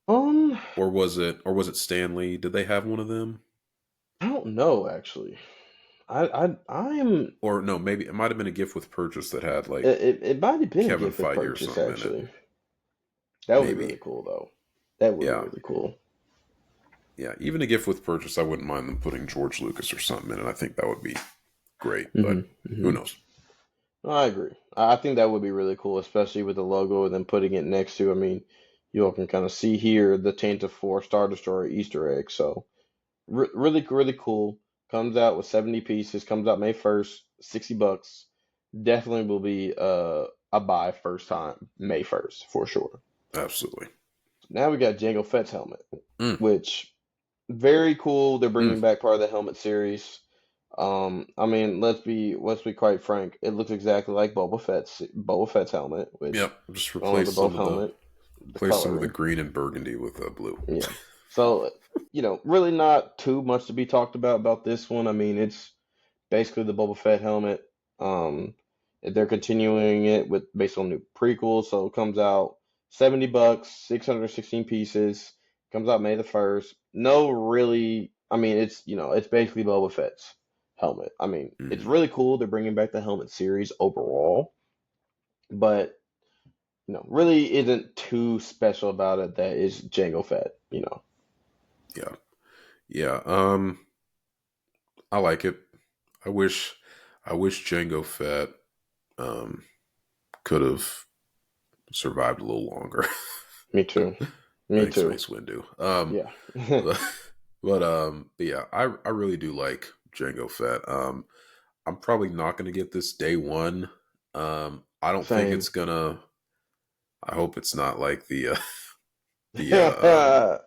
Um, or was it Stan Lee? Did they have one of them? I don't know actually. I'm Or no, maybe it might have been a gift with purchase that had like it might have been a Kevin gift with Feige or purchase something in it. actually. That would be Maybe. really cool though. That would be Yeah. really cool. Yeah. Even a gift with purchase, I wouldn't mind them putting George Lucas or something in it. I think that would be great, but Mm-hmm. who Mm-hmm. knows? I agree. I think that would be really cool, especially with the logo and then putting it next to. I mean, you all can kind of see here the Tainted Four Star Destroyer Easter egg. So really, really cool. Comes out with 70 pieces. Comes out May 1st, $60. Definitely will be a buy first time May 1st for sure. Absolutely. Now we got Jango Fett's helmet, Mm, which very cool. They're bringing mm. back part of the helmet series. I mean, let's be quite frank. It looks exactly like Boba Fett's helmet, which Yep. Just own the replace both some of the helmet, the the coloring. green and burgundy with blue. Yeah. So, really not too much to be talked about this one. I mean, it's basically the Boba Fett helmet. Um, they're continuing it with based on new prequels, so it comes out $70, 616 pieces. Comes out May the 1st. No, really. I mean, it's basically Boba Fett's helmet. I mean, it's Hmm. really cool. They're bringing back the helmet series overall, but really isn't too special about it. That is Jango Fett. Yeah. Yeah. I like it. I wish I wish Django Fett um could have survived a little longer. Me too. Me Thanks, too. Mace Windu. Yeah. But, but yeah, I really do like Django Fett. I'm probably not gonna get this day one. I don't think Same. it's gonna I hope it's not like the TIE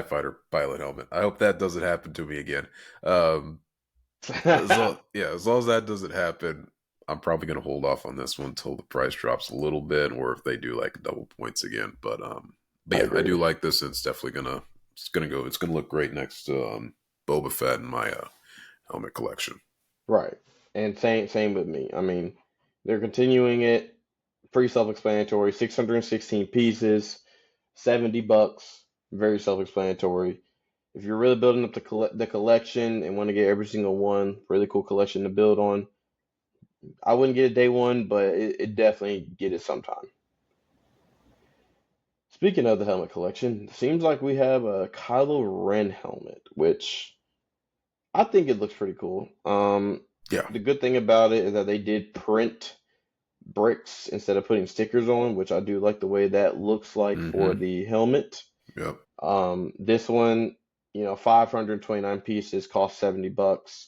fighter pilot helmet. I hope that doesn't happen to me again. Um, as long as that doesn't happen, I'm probably going to hold off on this one until the price drops a little bit, or if they do like double points again. But I yeah, I do agree. like this, and it's gonna look great next to Boba Fett in my helmet collection. Right. And same with me. I mean, they're continuing it. Pretty self-explanatory. 616 pieces, $70. Very self-explanatory. If you're really building up the collection and want to get every single one, really cool collection to build on, I wouldn't get it day one, but it definitely get it sometime. Speaking of the helmet collection, seems like we have a Kylo Ren helmet, which I think it looks pretty cool. Yeah. The good thing about it is that they did print bricks instead of putting stickers on, which I do like the way that looks like for Mm-hmm. the helmet. Yep. This one, 529 pieces, cost $70.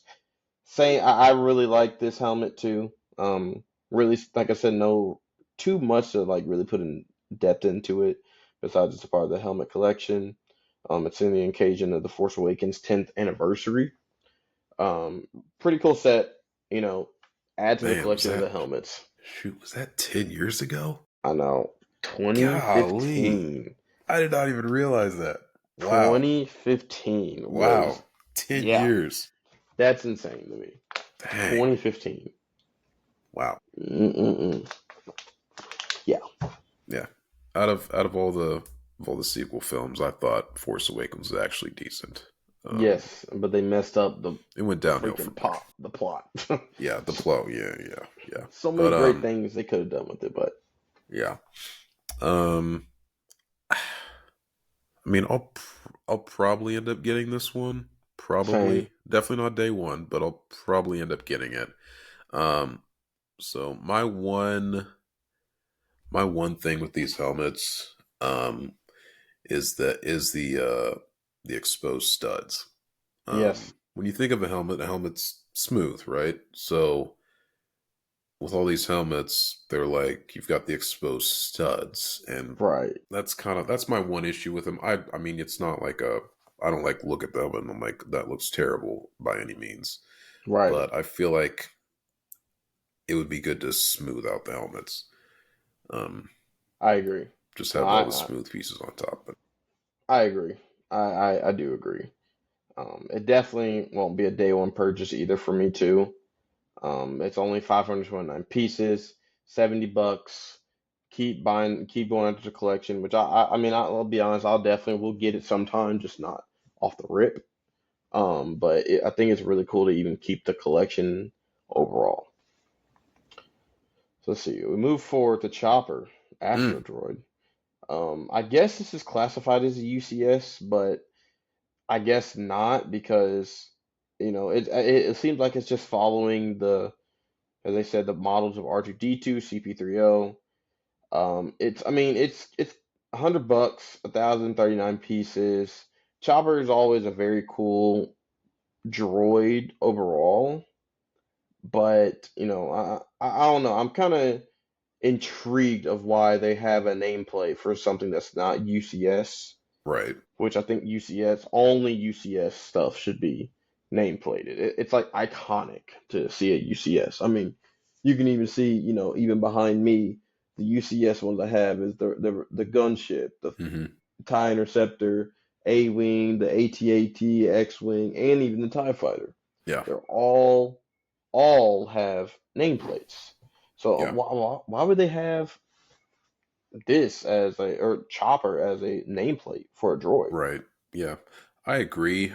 I really like this helmet too. Really, like I said, no too much to like really put in depth into it. Besides, it's a part of the helmet collection. It's in the occasion of the Force Awakens 10th anniversary. Pretty cool set. You know, add to the Man, collection of the helmets. was that 10 years ago? I know. Golly. 2015. I did not even realize that. Wow. 2015 was, Wow. 10 yeah, years. that's insane to me. Dang. 2015. Wow. Mm-mm-mm. Yeah. Yeah. Out of all the sequel films, I thought Force Awakens was actually decent. Um, Yes, but they messed up it went the downhill from freaking there. the plot. Yeah, the flow. Yeah, yeah, yeah. So many But great things they could have done with it, but yeah. Um, I mean, I'll probably end up getting this one. same. Probably, definitely not day one, but I'll probably end up getting it. Um, so my one thing with these helmets, is the exposed studs. Yes, When you think of a helmet's smooth, right? So with all these helmets, they're like you've got the exposed studs, and right, that's my one issue with them. I mean, it's not like a I don't like look at them and I'm like that looks terrible by any means, right. but I feel like it would be good to smooth out the helmets. Um, I agree. just No, have all the smooth pieces on top. But I agree. I do agree. It definitely won't be a day one purchase either for me too. It's only 529 pieces, $70. Keep going into the collection, which I mean, I'll be honest, I'll definitely will get it sometime, just not off the rip. But I think it's really cool to even keep the collection overall. So let's see. We move forward to Chopper, Astro mm, Droid. I guess this is classified as a UCS, but I guess not because it seems like it's just following as I said, the models of R2D2, CP3O. It's I mean it's $100, 1,039 pieces. Chopper is always a very cool droid overall, but I don't know. I'm kind of intrigued of why they have a nameplate for something that's not UCS, right. which I think only UCS stuff should be nameplated. It's like iconic to see at UCS. I mean, you can even see, even behind me, the UCS ones I have is the gunship, the Hmm. TIE Interceptor, A-Wing, the AT-AT, X-Wing, and even the TIE Fighter. Yeah. They're all have nameplates. So Yeah. why would they have this as a or Chopper as a nameplate for a droid? Right. Yeah. I agree.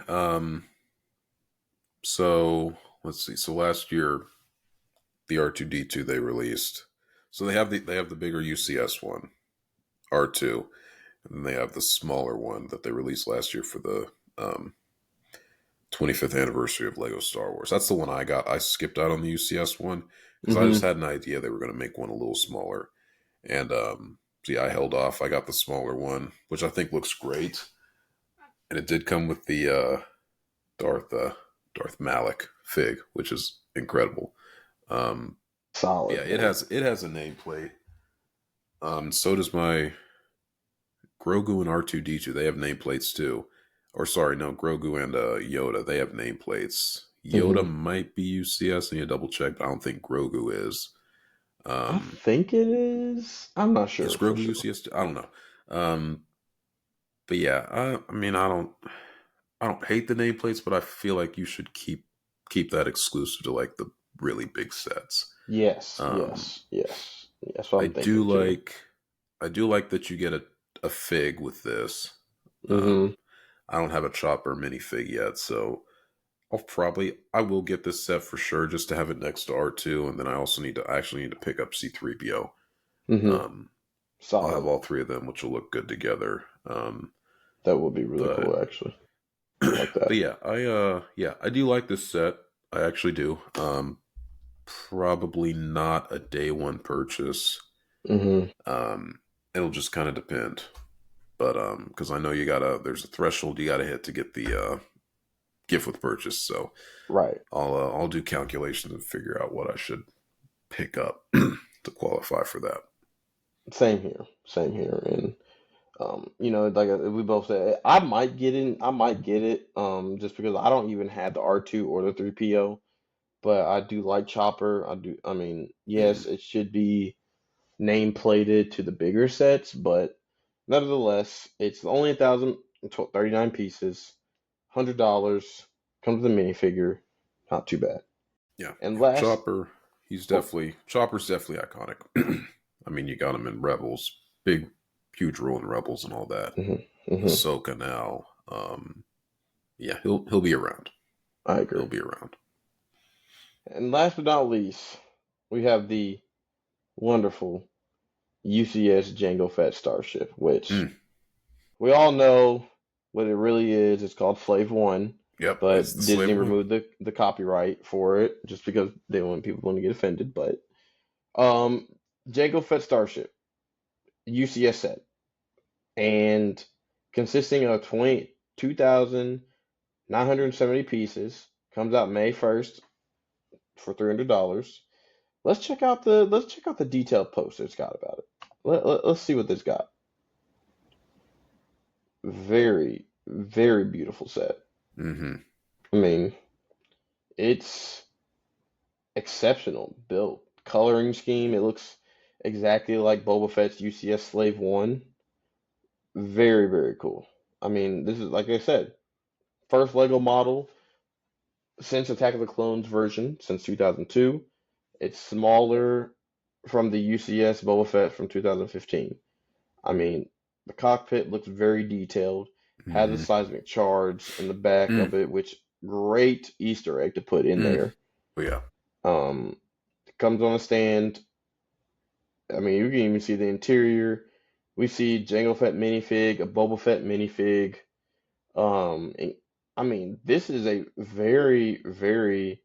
So let's see. So last year, the R2D2 they released. So they have the bigger UCS one, R2, and then they have the smaller one that they released last year for the 25th anniversary of Lego Star Wars. That's the one I got. I skipped out on the UCS one because I just Hmm. had an idea they were going to make one a little smaller, and so yeah, I held off. I got the smaller one, which I think looks great, and it did come with the Darth Darth Malik fig, which is incredible. Um, yeah, Solid, man. it has a nameplate. So does my Grogu and R2D2. They have nameplates too. Or sorry, no, Grogu and Yoda. They have nameplates. Yoda Hmm. might be UCS. I need to double check, but I don't think Grogu is. I Um, think it is. I'm not is sure for Grogu sure. UCS? I don't know. But yeah, I mean, I don't hate the nameplates, but I feel like you should keep that exclusive to like the really big sets. Yes, Um, yes, yes. That's what I I'm do thinking too. like I do like that you get a fig with this. Hmm. I don't have a chopper minifig yet, so I will get this set for sure just to have it next to R2, and then I also actually need to pick up C3PO. Hmm. Um, I'll have Solid. all three of them, which will look good together. That would be really But cool, actually. I like that. yeah, I do like this set. I actually do. Probably not a day one purchase. Hmm. Um, it'll just kind of depend. But because I know there's a threshold you gotta hit to get the gift with purchase. So Right. I'll do calculations and figure out what I should pick up to qualify for that. Same here. Same here. And We both said, I might get in. I might get it. Just because I don't even have the R2 or the 3PO, but I do like Chopper. I do. I mean, Mm, yes, it should be name plated to the bigger sets, but nevertheless, it's only 1,039 pieces, $100. Comes with a minifigure, not too bad. yeah, And yeah. last, Chopper, he's oh, definitely Chopper's definitely iconic. I mean, you got him in Rebels, big, huge role in Rebels and all that. hmm hmm Ahsoka now, yeah, he'll be around. I He'll agree. be around. And last but not least, we have the wonderful UCS Jango Fett Starship, which Mm, we all know what it really is. It's called Slave One, yep, it's the but Disney slave one. removed the copyright for it just because they want people to get offended. But um, Jango Fett Starship UCS set and consisting of 22,970 pieces comes out May 1st for $300. Let's check out the detailed post it's got about it. Let's see what this got. Very, very beautiful set. Mm-hmm. I mean, it's exceptional built. Coloring scheme, it looks exactly like Boba Fett's UCS Slave 1. Very, very cool. I mean, this is, like I said, first Lego model since Attack of the Clones version, since 2002. It's smaller from the UCS Boba Fett from 2015. I mean, the cockpit looks very detailed, has a Mm-hmm. seismic charge in the back Mm, of it, which great Easter egg to put in mm. there. But yeah, Um, comes on a stand. I mean, you can even see the interior. We see Jango Fett minifig, a Boba Fett minifig. And, I mean, this is a very, very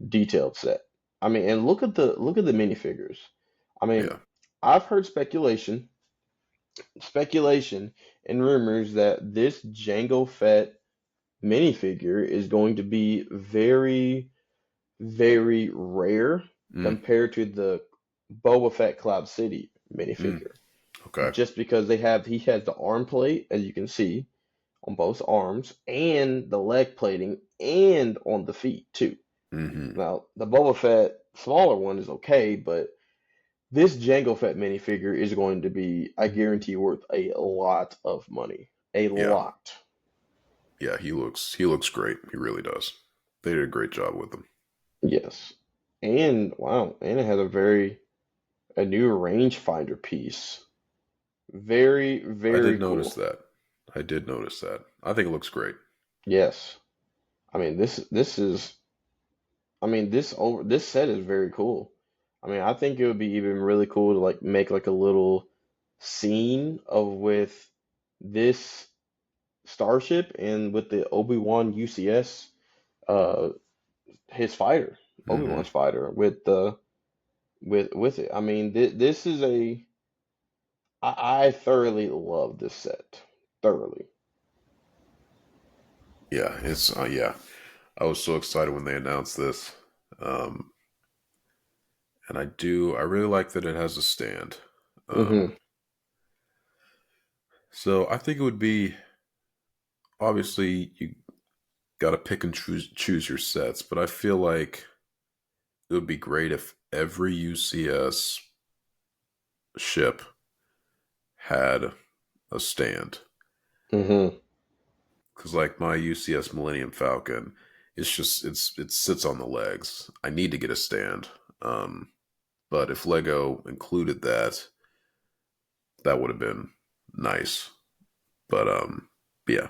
detailed set. I mean, and look at the minifigures. I mean, yeah. I've heard speculation and rumors that this Jango Fett minifigure is going to be very, very rare Mm, compared to the Boba Fett Cloud City mm. minifigure. Okay. Just because he has the arm plate, as you can see, on both arms, and the leg plating, and on the feet too. Mm-hmm. Now, the Boba Fett smaller one is okay, but this Jango Fett minifigure is going to be, I guarantee, worth a lot of money. A Yeah, lot. yeah. He looks great. He really does. They did a great job with him. Yes. And wow, and it has a new rangefinder piece. Very, I did very notice cool. that. I did notice that. I think it looks great. Yes. I mean this is I mean this set is very cool. I mean I think it would be even really cool to like make like a little scene of with this starship and with the Obi-Wan UCS uh his fighter, Mm-hmm. Obi-Wan's fighter with it. I mean this is I thoroughly love this set. Thoroughly. Yeah, it's yeah. I was so excited when they announced this, um, and I really like that it has a stand. hmm Um, so I think it would be obviously you got to pick and choose your sets, but I feel like it would be great if every UCS ship had a stand. hmm Because like my UCS Millennium Falcon, it sits on the legs. I need to get a stand. Um, but if Lego included that, that would have been nice. But yeah,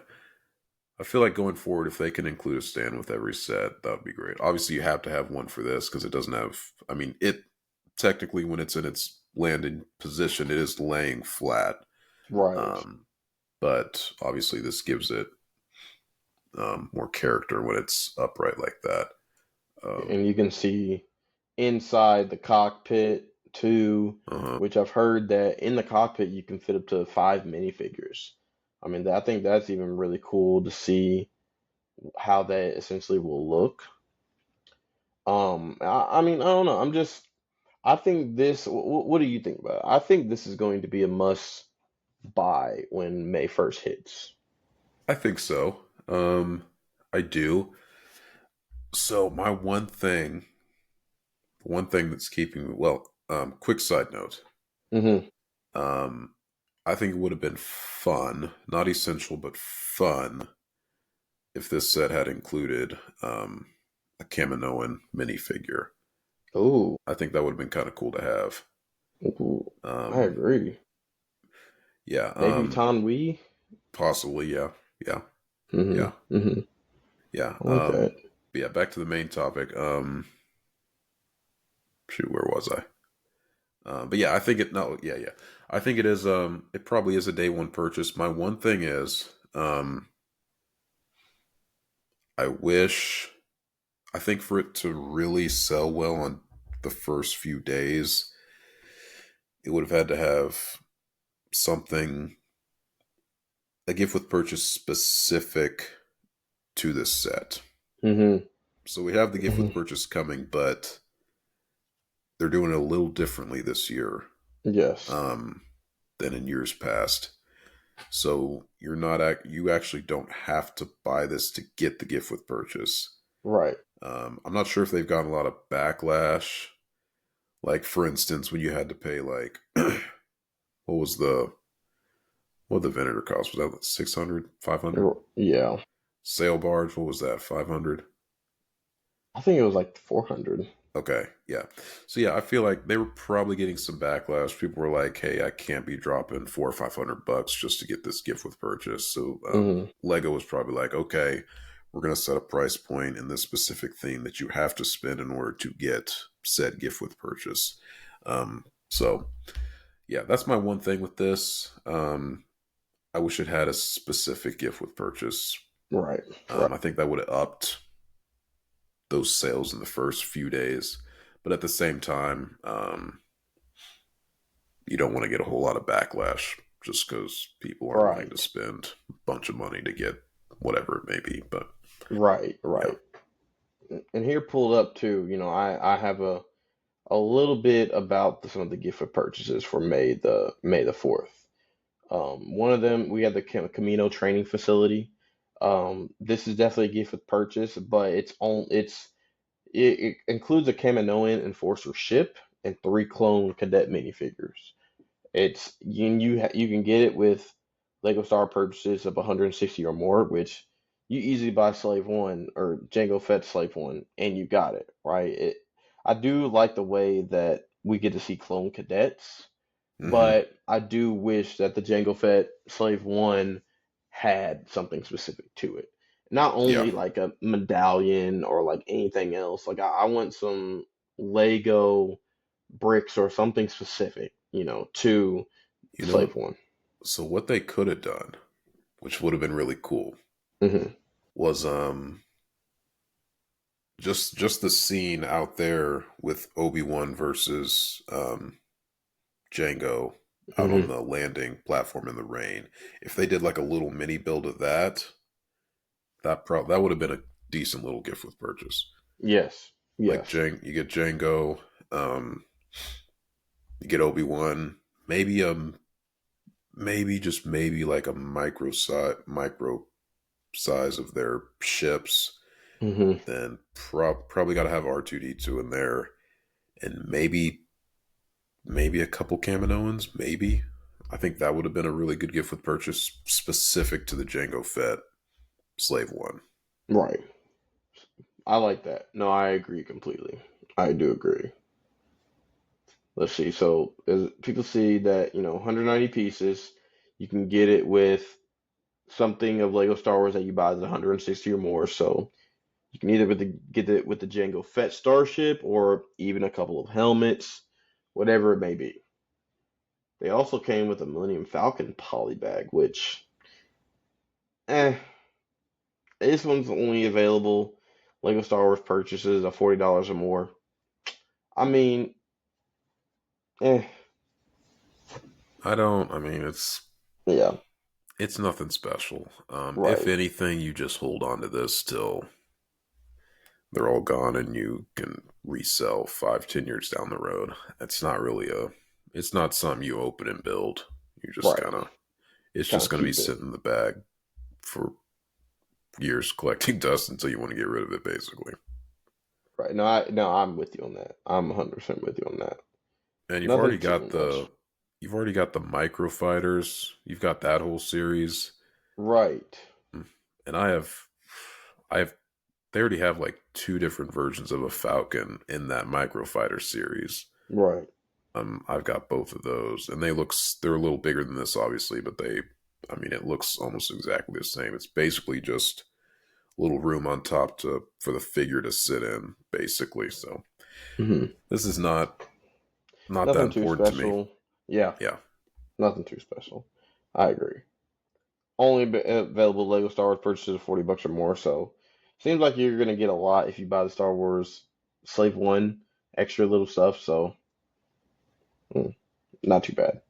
I feel like going forward, if they can include a stand with every set, that would be great. Obviously, you have to have one for this because it doesn't have. I mean, it technically when it's in its landing position, it is laying flat. Right. Um, but obviously, this gives it more character when it's upright like that. And Um, you can see inside the cockpit too, uh-huh. which I've heard that in the cockpit you can fit up to 5 minifigures. I mean, I think that's even really cool to see how that essentially will look. I mean, I don't know. I think this. What do you think about it? I think this is going to be a must buy when May 1st hits? I think so. I do. So my one thing that's keeping me well. Quick side note. Hmm. Um, I think it would have been fun, not essential, but fun, if this set had included a Kaminoan minifigure. Ooh, I think that would have been kind of cool to have. ooh, I Um, agree. yeah, Maybe Tanwi. possibly, yeah, yeah, Hmm. yeah, Hmm. yeah. I like that. But yeah, back to the main topic. Shoot, where was I? But yeah, I think it. No, yeah, yeah. I think it is. It probably is a day one purchase. My one thing is, I wish. I think for it to really sell well on the first few days, it would have had to have something, a gift with purchase specific to this set. Hmm. So we have the gift Hmm. with purchase coming, but they're doing it a little differently this year Yes. um, than in years past. So you're not you actually don't have to buy this to get the gift with purchase. Right. I'm not sure if they've gotten a lot of backlash. Like for instance, when you had to pay like what was what the Venator cost? Was that like 600, 500? Yeah. Sail barge, what was that? 500? I think it was like 400. Okay, yeah. So yeah, I feel like they were probably getting some backlash. People were like, "Hey, I can't be dropping $400 or $500 just to get this gift with purchase." So Hmm. Lego was probably like, "Okay, we're going to set a price point in this specific thing that you have to spend in order to get said gift with purchase." So yeah, that's my one thing with this. I wish it had a specific gift with purchase. Right. Right. I think that would have upped those sales in the first few days. But at the same time, you don't want to get a whole lot of backlash just because people aren't willing to Right. spend a bunch of money to get whatever it may be. But Right. yeah, Right. And here pulled up too, I have a little bit about some of the gift of purchases for May the 4th. One of them, we have the Camino training facility. This is definitely a gift with purchase, but it includes a Kaminoan enforcer ship and three clone cadet minifigures. You can get it with Lego Star purchases of 160 or more, which you easily buy Slave One or Jango Fett Slave One, and you got it right. I do like the way that we get to see clone cadets, hmm, but I do wish that the Jango Fett Slave One had something specific to it. Not yeah. only like a medallion or like anything else. Like I want some Lego bricks or something specific, to You know Slave what? One. So what they could have done, which would have been really cool, Hmm. was just the scene out there with Obi-Wan versus Django out on Hmm. the landing platform in the rain. If they did like a little mini build of that, that would have been a decent little gift with purchase. Yes. Like Yes. You get Django, you get Obi-Wan, maybe maybe just maybe like a micro size of their ships. Hmm. Then probably got to have R2D2 in there, and maybe a couple Kaminoans, maybe. I think that would have been a really good gift with purchase specific to the Django Fett Slave One. Right. I like that. No, I agree completely. I do agree. Let's see. So as people see that, 190 pieces, you can get it with something of Lego Star Wars that you buy that's 160 or more. So you can either get it with the Jango Fett starship or even a couple of helmets, whatever it may be. They also came with a Millennium Falcon polybag, which, eh, this one's only available Lego Star Wars purchases of $40 or more. I mean, eh, I don't. I mean, yeah, it's nothing special. If right, anything, you just hold on to this till they're all gone, and you can resell 5, 10 years down the road. It's not really a. It's not something you open and build. You just kind right, of. It's kind just of going to be keep it sitting in the bag for years collecting dust until you want to get rid of it, basically. right. No, I'm with you on that. I'm 100% with you on that. And Nothing too much. you've already got the micro fighters. You've got that whole series. Right. Mm. And I have they already have like two different versions of a Falcon in that micro fighter series. Right. I've got both of those, and they're a little bigger than this, obviously, but I mean, it looks almost exactly the same. It's basically just a little room on top for the figure to sit in, basically. So Hmm. this is not that Nothing too important to me. special. Yeah. Yeah, Nothing too special. I agree. Only available Lego Star Wars purchases of $40 or more. So seems like you're gonna get a lot if you buy the Star Wars Slave One extra little stuff. So not too bad.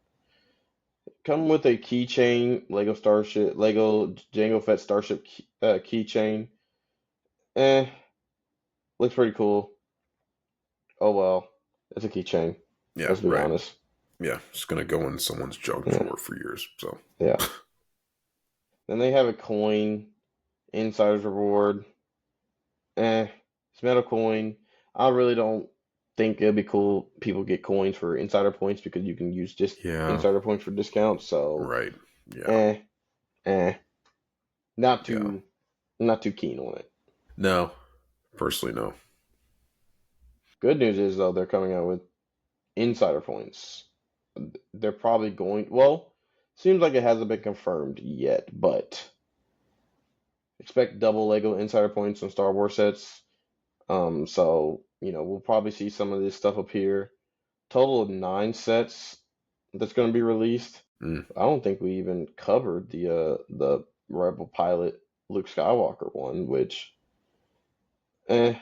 Come with a keychain, Lego Jango Fett Starship keychain. Looks pretty cool. Oh well, it's a keychain. yeah, Let's be right. honest. Yeah, it's gonna go in someone's junk Yeah, drawer for years. So yeah. Then they have a coin, Insider's Reward. It's metal coin. I really don't think it'd be cool. People get coins for insider points because you can use just yeah, insider points for discounts. So, right. Yeah, eh, eh, not yeah. too, not too keen on it. No, personally, no. Good news is though they're coming out with insider points. They're probably going. Well, seems like it hasn't been confirmed yet, but expect double Lego insider points on Star Wars sets. So we'll probably see some of this stuff appear. Total of 9 sets that's going to be released. Mm, I don't think we even covered the Rebel pilot Luke Skywalker one, which eh,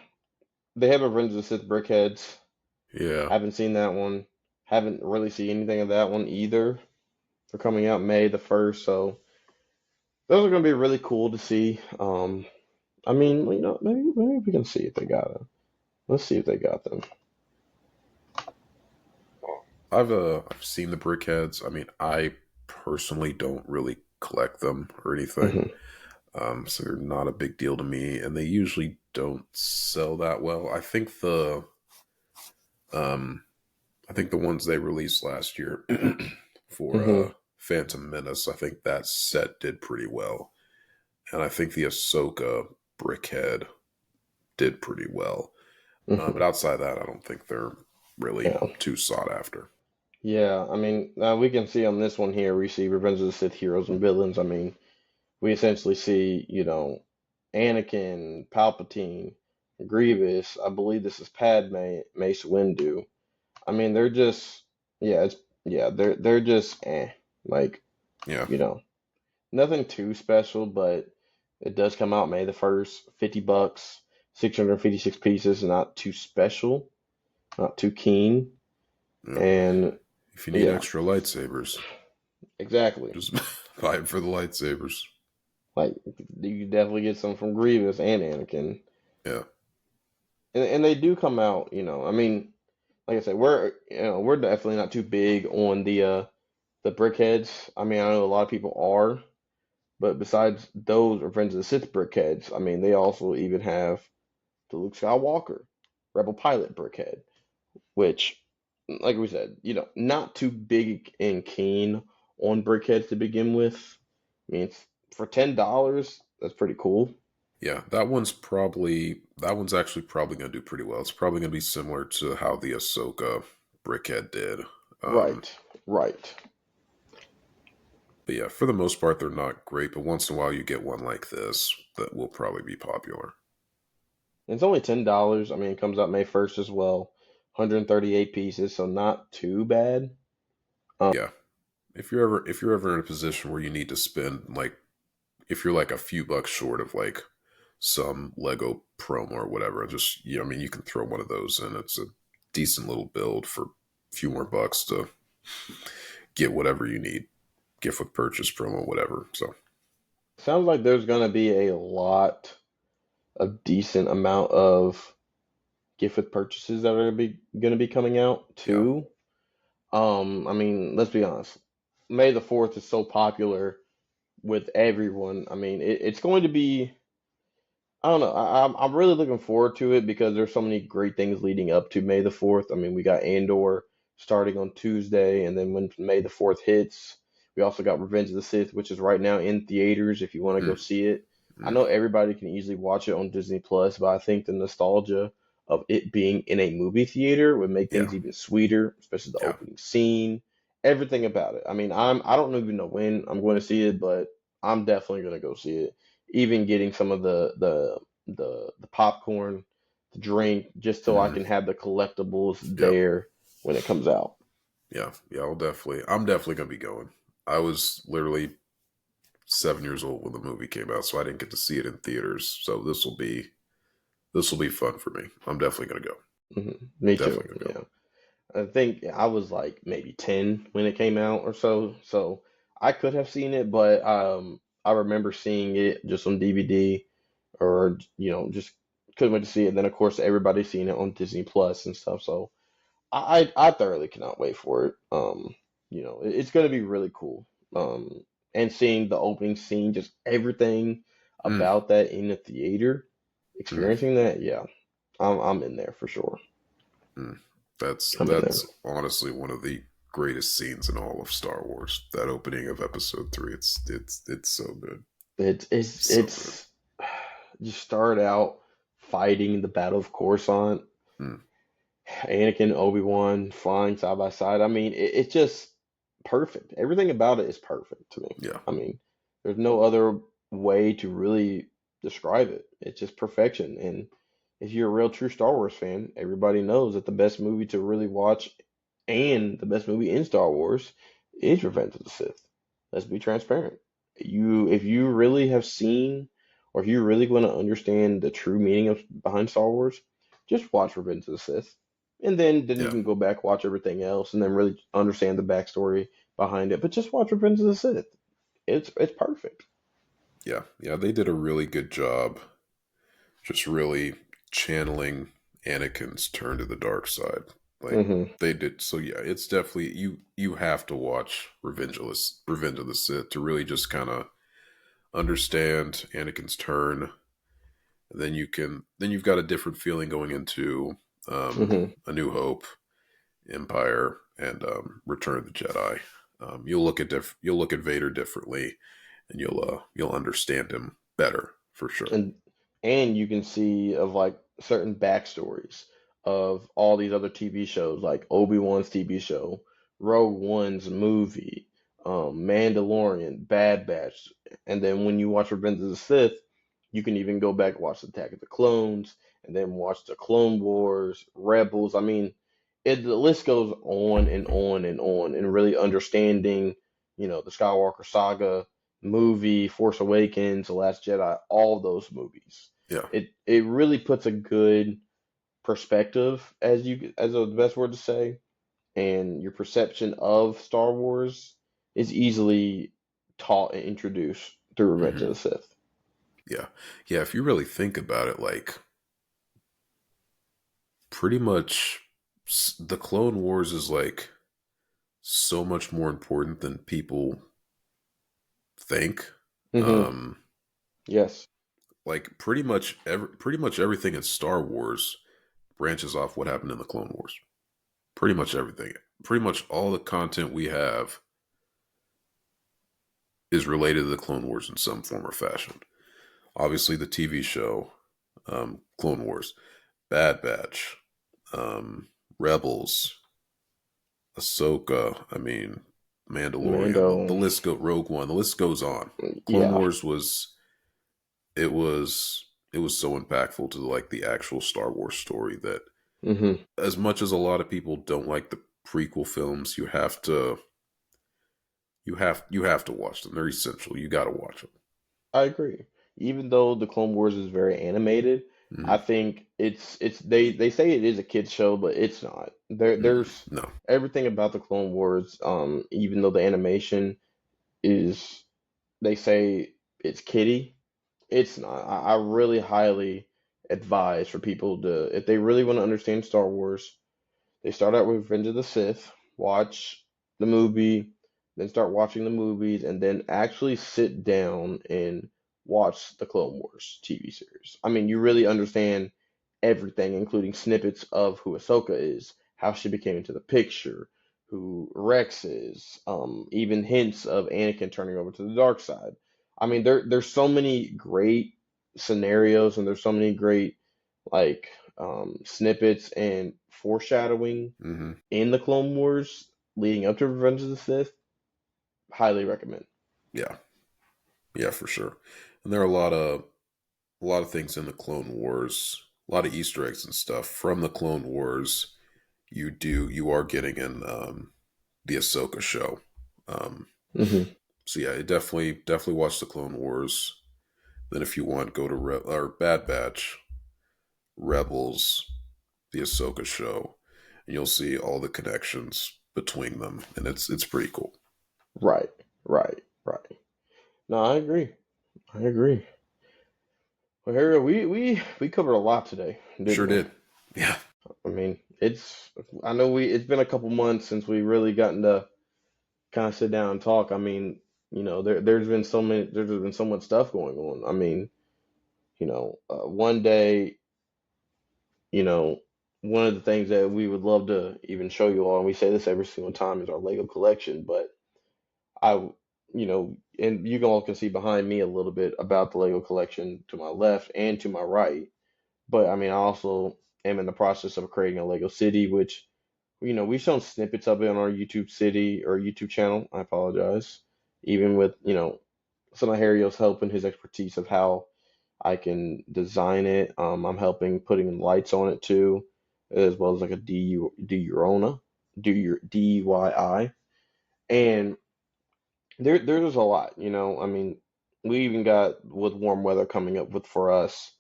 they have a Revenge of the Sith brickheads. yeah, Haven't seen that one. Haven't really seen anything of that one either. They're coming out May the 1st, so those are going to be really cool to see. I mean, maybe we can see if they got them. Let's see if they got them. I've seen the brickheads. I mean, I personally don't really collect them or anything. Hmm. So they're not a big deal to me, and they usually don't sell that well. Um, I think the ones they released last year for Hmm. Phantom Menace, I think that set did pretty well, and I think the Ahsoka brickhead did pretty well. But Hmm. outside of that, I don't think they're really Yeah. too sought after. Yeah, I mean, we can see on this one here, we see Revenge of the Sith heroes and villains. I mean, we essentially see, Anakin, Palpatine, Grievous. I believe this is Padme, Mace Windu. I mean, they're just, yeah, they're just, like, Yeah, you know, nothing too special, but it does come out May the 1st, $50, 656 pieces, not too special, not too keen, yeah. and If you need yeah, extra lightsabers, exactly. just buy it for the lightsabers. Like you definitely get some from Grievous and Anakin, Yeah, and they do come out. I mean, like I said, we're definitely not too big on the brickheads. I mean, I know a lot of people are, but besides those Revenge of the Sith brickheads, I mean, they also even have the Luke Skywalker Rebel Pilot brickhead, which, like we said, not too big and keen on brickheads to begin with. I mean, for $10, that's pretty cool. yeah. That one's actually probably going to do pretty well. It's probably going to be similar to how the Ahsoka brickhead did. Um, Right, right. but yeah, for the most part, they're not great. But once in a while, you get one like this that will probably be popular. It's only $10. I mean, it comes out May 1st as well. 138 pieces, so not too bad. Yeah, if you're ever in a position where you need to spend like if you're like a few bucks short of like some Lego promo or whatever, just I mean, you can throw one of those in. It's a decent little build for a few more bucks to get whatever you need, gift with purchase promo, whatever. So Sounds like there's gonna be a lot of decent amount of gift with purchases that are gonna be coming out yeah, too. I mean, let's be honest. May the 4th is so popular with everyone. I mean, it's going to be. I don't know. I'm really looking forward to it because there's so many great things leading up to May the 4th. I mean, we got Andor starting on Tuesday, and then when May the 4th hits, we also got Revenge of the Sith, which is right now in theaters if you want to go Mm, see it. I mm, know everybody can easily watch it on Disney Plus, but I think the nostalgia of it being in a movie theater would make yeah, things even sweeter, especially the yeah. opening scene, everything about it. I mean, I don't even know when I'm going to see it, but I'm definitely going to go see it, even getting some of the popcorn, the drink, just so I Hmm. can have the collectibles Yep. there when it comes out. Yeah. Yeah. I'm definitely gonna be going. I was literally 7 years old when the movie came out, so I didn't get to see it in theaters. So this will be fun for me. I'm definitely gonna go. Me too. Definitely gonna Yeah, I think I was like maybe 10 when it came out or so, so I could have seen it, but I remember seeing it just on DVD or just couldn't wait to see it. And then of course everybody's seen it on Disney Plus and stuff, so I thoroughly cannot wait for it. It's going to be really cool. And seeing the opening scene, just everything go. Mm, about that in the theater, mm, experiencing that, yeah, I'm in there for sure. mm. I'm in there. That's honestly one of the greatest scenes in all of Star Wars. That opening of Episode 3. It's so good. So good. It's you start out fighting the Battle of Coruscant, Mm, Anakin, Obi-Wan flying side by side. I mean, it's just perfect. Everything about it is perfect to me. yeah. I mean, there's no other way to really describe it. It's just perfection. And if you're a real true Star Wars fan, everybody knows that the best movie to really watch and the best movie in Star Wars is Revenge of the Sith. Let's be transparent. If you really have seen, or if you really want to understand the true meaning of behind Star Wars, just watch Revenge of the Sith, and then you Yeah. can go back watch everything else, and then really understand the backstory behind it. But just watch Revenge of the Sith. It's perfect. Yeah. Yeah. They did a really good job just really channeling Anakin's turn to the dark side. Like Hmm. they did. So yeah, it's definitely you have to watch Revenge of the Sith to really just kind of understand Anakin's turn. And then you've got a different feeling going into Hmm. A New Hope, Empire, and Return of the Jedi. You'll look at Vader differently, and you'll understand him better for sure. and and you can see of like certain backstories of all these other TV shows, like Obi-Wan's TV show, Rogue One's movie, Mandalorian, Bad Batch, and then when you watch Revenge of the Sith, you can even go back and watch Attack of the Clones, and then watch the Clone Wars, Rebels. I mean, the list goes on and on and on, and really understanding, the Skywalker saga movie, Force Awakens, The Last Jedi, all those movies. Yeah. It really puts a good perspective, as the best word to say, and your perception of Star Wars is easily taught and introduced through Revenge of Hmm. the Sith. Yeah. Yeah. If you really think about it, like pretty much the Clone Wars is like so much more important than people think. Hmm. Um, Yes, like pretty much everything in Star Wars branches off what happened in the Clone Wars. Pretty much everything. Pretty much all the content we have is related to the Clone Wars in some form or fashion. Obviously, the TV show, Clone Wars, Bad Batch, Rebels, Ahsoka. I mean, Mandalorian. The Mando. list go Rogue One. The list goes on. Clone Yeah. Wars was it was so impactful to like the actual Star Wars story that Hmm. as much as a lot of people don't like the prequel films, you have to watch them. They're essential. You got to watch them. I agree. Even though the Clone Wars is very animated, I Mm-hmm. think they say it is a kids show, but it's not. There's No. everything about the Clone Wars. Even though the animation is, they say it's kiddie, it's not. I really highly advise for people to, if they really want to understand Star Wars, they start out with Revenge of the Sith, watch the movie, then start watching the movies, and then actually sit down and watch the Clone Wars TV series. I mean, you really understand everything, including snippets of who Ahsoka is, how she became into the picture, who Rex is, even hints of Anakin turning over to the dark side. I mean, there's so many great scenarios, and there's so many great like snippets and foreshadowing Hmm. in the Clone Wars leading up to Revenge of the Sith. Highly recommend. Yeah, yeah, for sure. And there are a lot of things in the Clone Wars, a lot of Easter eggs and stuff from the Clone Wars. You are getting in the Ahsoka show. Um, Hmm. so yeah, definitely watch the Clone Wars. Then if you want, go to or Bad Batch, Rebels, the Ahsoka show, and you'll see all the connections between them, and it's pretty cool. Right, right, right. No, I agree. I agree. Well, Harry, we covered a lot today, didn't Sure we? did. Yeah, I mean, I know it's been a couple months since we really gotten to kind of sit down and talk. I mean, there's been so much stuff going on. I mean, one day, you know, one of the things that we would love to even show you all, and we say this every single time, is our Lego collection. But I, and you all can see behind me a little bit about the Lego collection to my left and to my right. But I mean, I also am in the process of creating a Lego city, which, we've shown snippets of it on our YouTube city or YouTube channel. I apologize. Even with, some of Harrio's help and his expertise of how I can design it. I'm helping putting lights on it too, as well as like a diorama, DIY. And there's a lot, I mean, we even got with warm weather coming up with for us,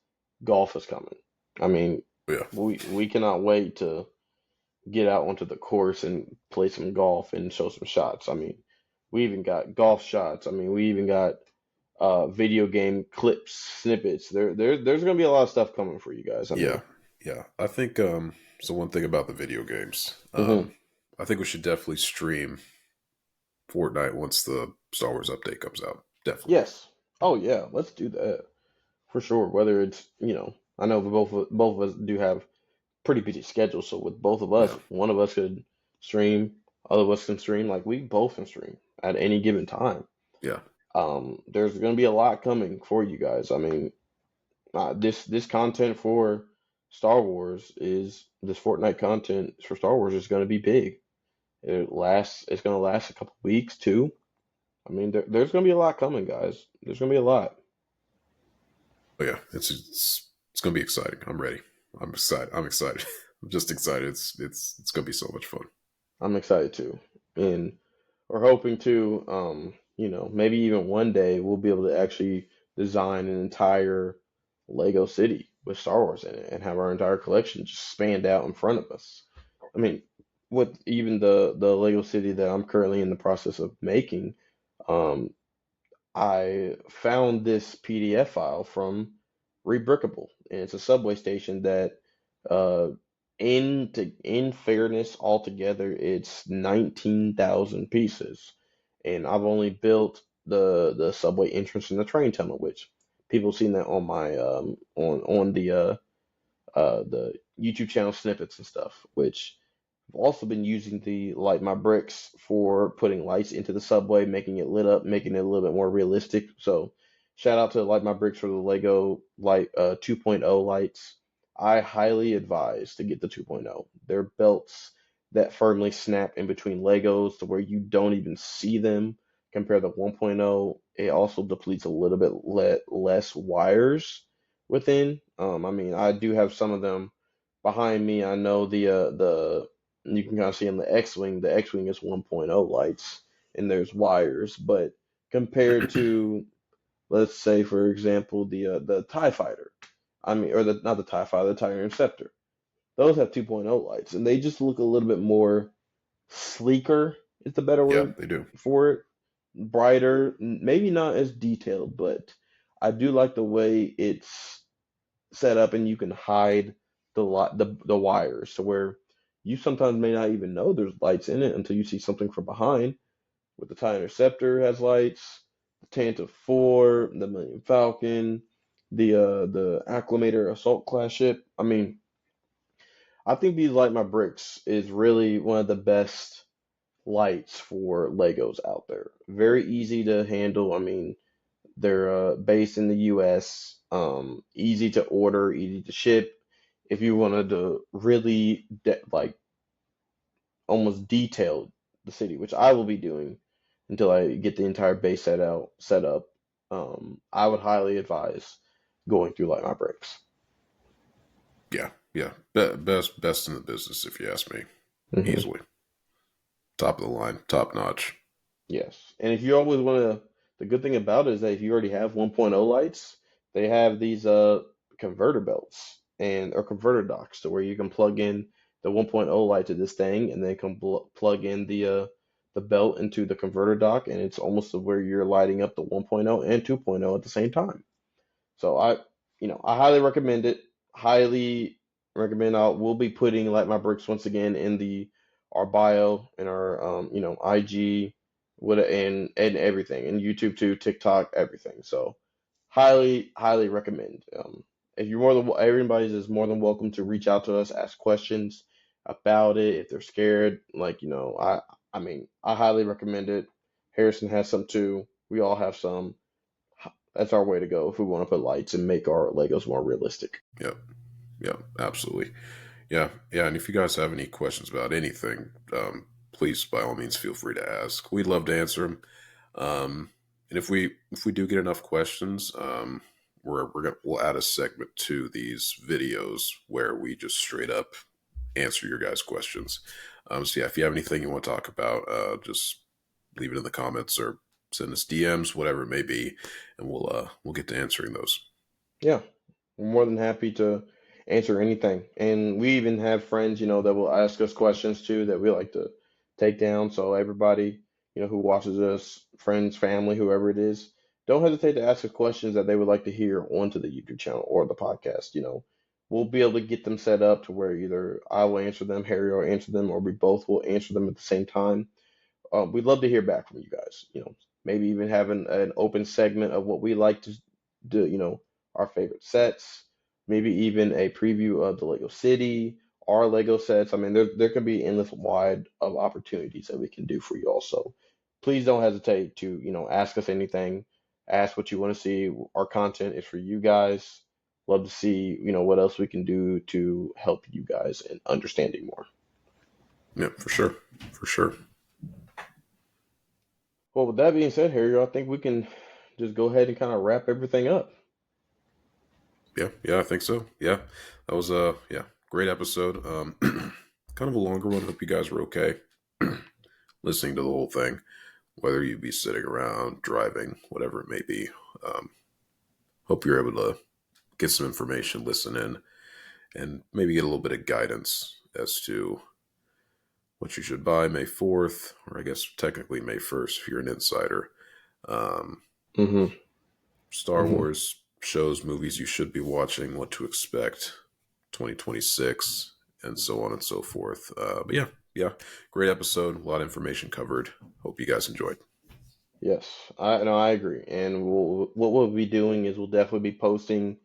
golf is coming. I mean, yeah, we cannot wait to get out onto the course and play some golf and show some shots. I mean, we even got golf shots. I mean, we even got video game clips, snippets. There's gonna be a lot of stuff coming for you guys. I yeah, mean, yeah. I think so. One thing about the video games, hmm I think we should definitely stream Fortnite once the Star Wars update comes out. Definitely. yes. Oh yeah, let's do that for sure. Whether it's, I know both of us do have pretty busy schedules, so with both of us, Yeah, one of us could stream, other of us can stream. Like we both can stream at any given time. yeah, There's gonna be a lot coming for you guys. I mean, this content for this Fortnite content for Star Wars is gonna be big. It's gonna last a couple weeks too. I mean, there's gonna be a lot coming, guys. There's gonna be a lot. but yeah. It's gonna be exciting. I'm ready. I'm excited. I'm excited. I'm just excited. It's gonna be so much fun. I'm excited too, and we're hoping to, maybe even one day we'll be able to actually design an entire Lego city with Star Wars in it and have our entire collection just spanned out in front of us. I mean, with even the Lego city that I'm currently in the process of making, um, I found this PDF file from Rebrickable, and it's a subway station that, uh, in fairness, altogether, it's 19,000 pieces, and I've only built the subway entrance and the train tunnel, which people seen that on my on the YouTube channel snippets and stuff, which I've also been using the Light My Bricks for putting lights into the subway, making it lit up, making it a little bit more realistic. So shout out to Light My Bricks for the Lego Light 2.0 lights. I highly advise to get the 2.0. They're belts that firmly snap in between Legos to where you don't even see them. Compared to 1.0, it also depletes a little bit less wires within. I mean, I do have some of them behind me. I know the you can kind of see in the X-wing. The X-wing is 1.0 lights, and there's wires. But compared to, let's say, for example, the Tie Fighter, I mean, or the not the Tie Fighter, the Tie Interceptor. Those have 2.0 lights, and they just look a little bit more sleeker. Is the better Yeah, word they do. for it? Brighter, maybe not as detailed, but I do like the way it's set up, and you can hide the wires to where you sometimes may not even know there's lights in it until you see something from behind. with the TIE Interceptor has lights, the Tantive 4, the Millennium Falcon, the Acclamator Assault class ship. I mean, I think these Light My Bricks is really one of the best lights for Legos out there. Very easy to handle. I mean, they're based in the U.S. Easy to order, easy to ship. If you wanted to really like almost detail the city, which I will be doing until I get the entire base set up, I would highly advise going through Light My Bricks. Yeah, yeah. Best in the business, if you ask me. Hmm. Easily. Top of the line, top notch. Yes. And if you always want to, the good thing about it is that if you already have 1.0 lights, they have these converter belts and or converter docks to where you can plug in the 1.0 light to this thing and then can plug in the belt into the converter dock, and it's almost to where you're lighting up the 1.0 and 2.0 at the same time. So I highly recommend it. Highly recommend. We'll be putting Light My Bricks once again in the our bio and our IG, what and everything, and YouTube too, TikTok, everything. So highly recommend. If you're more than everybody is more than welcome to reach out to us, ask questions about it if they're scared. Like I mean, I highly recommend it. Harrison has some too. We all have some. That's our way to go if we want to put lights and make our Legos more realistic. Yep, yep, absolutely. Yeah, yeah. And if you guys have any questions about anything, please by all means feel free to ask. We'd love to answer them. And if we do get enough questions, we'll add a segment to these videos where we just straight up answer your guys' questions. So yeah, if you have anything you want to talk about, just leave it in the comments or send us DMs, whatever it may be, and we'll get to answering those. Yeah, we're more than happy to answer anything. And we even have friends, that will ask us questions too that we like to take down. So everybody, who watches us, friends, family, whoever it is, don't hesitate to ask us questions that they would like to hear onto the YouTube channel or the podcast. We'll be able to get them set up to where either I will answer them, Harry will answer them, or we both will answer them at the same time. We'd love to hear back from you guys. Maybe even having an open segment of what we like to do. Our favorite sets. Maybe even a preview of the Lego City, our Lego sets. I mean, there can be endless wide of opportunities that we can do for you all. So please don't hesitate to ask us anything. Ask what you want to see. Our content is for you guys. Love to see what else we can do to help you guys in understanding more. Yeah, for sure, for sure. Well, with that being said, Harry, I think we can just go ahead and kind of wrap everything up. Yeah, yeah, I think so. Yeah, that was a yeah great episode. Kind of a longer one. Hope you guys were okay listening to the whole thing, whether you be sitting around, driving, whatever it may be. Um, Hope you're able to get some information, listen in, and maybe get a little bit of guidance as to what you should buy May 4th, or I guess technically May 1st if you're an insider. Um, Mm-hmm. Star Mm-hmm. Wars shows, movies you should be watching, what to expect, 2026, and so on and so forth. But yeah, yeah, great episode. A lot of information covered. Hope you guys enjoyed. Yes, I agree. And what we'll be doing is we'll definitely be posting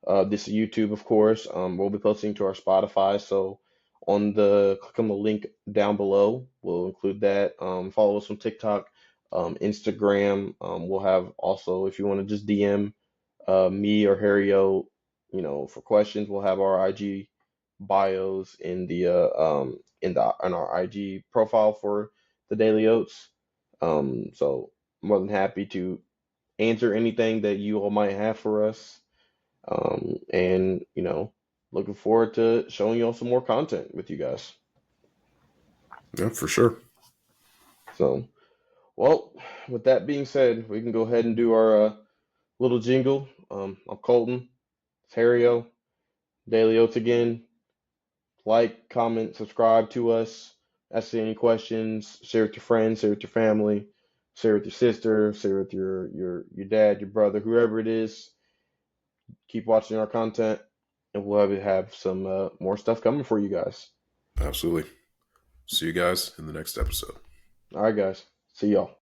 this YouTube, of course. We'll be posting to our Spotify. So click on the link down below. We'll include that. Follow us on TikTok, Instagram. We'll have also, if you want to just DM me or Harrio, for questions, we'll have our IG bios in our IG profile for the Daily Oats. So more than happy to answer anything that you all might have for us. And looking forward to showing you all some more content with you guys. Yeah, for sure. So, well, with that being said, we can go ahead and do our little jingle. I'm Colton, it's Harrio, Daily Oats again. Like, comment, subscribe to us. Ask any questions. Share with your friends. Share with your family. Share with your sister. Share with your dad, your brother, whoever it is. Keep watching our content, and we'll have some more stuff coming for you guys. Absolutely. See you guys in the next episode. All right, guys. See y'all.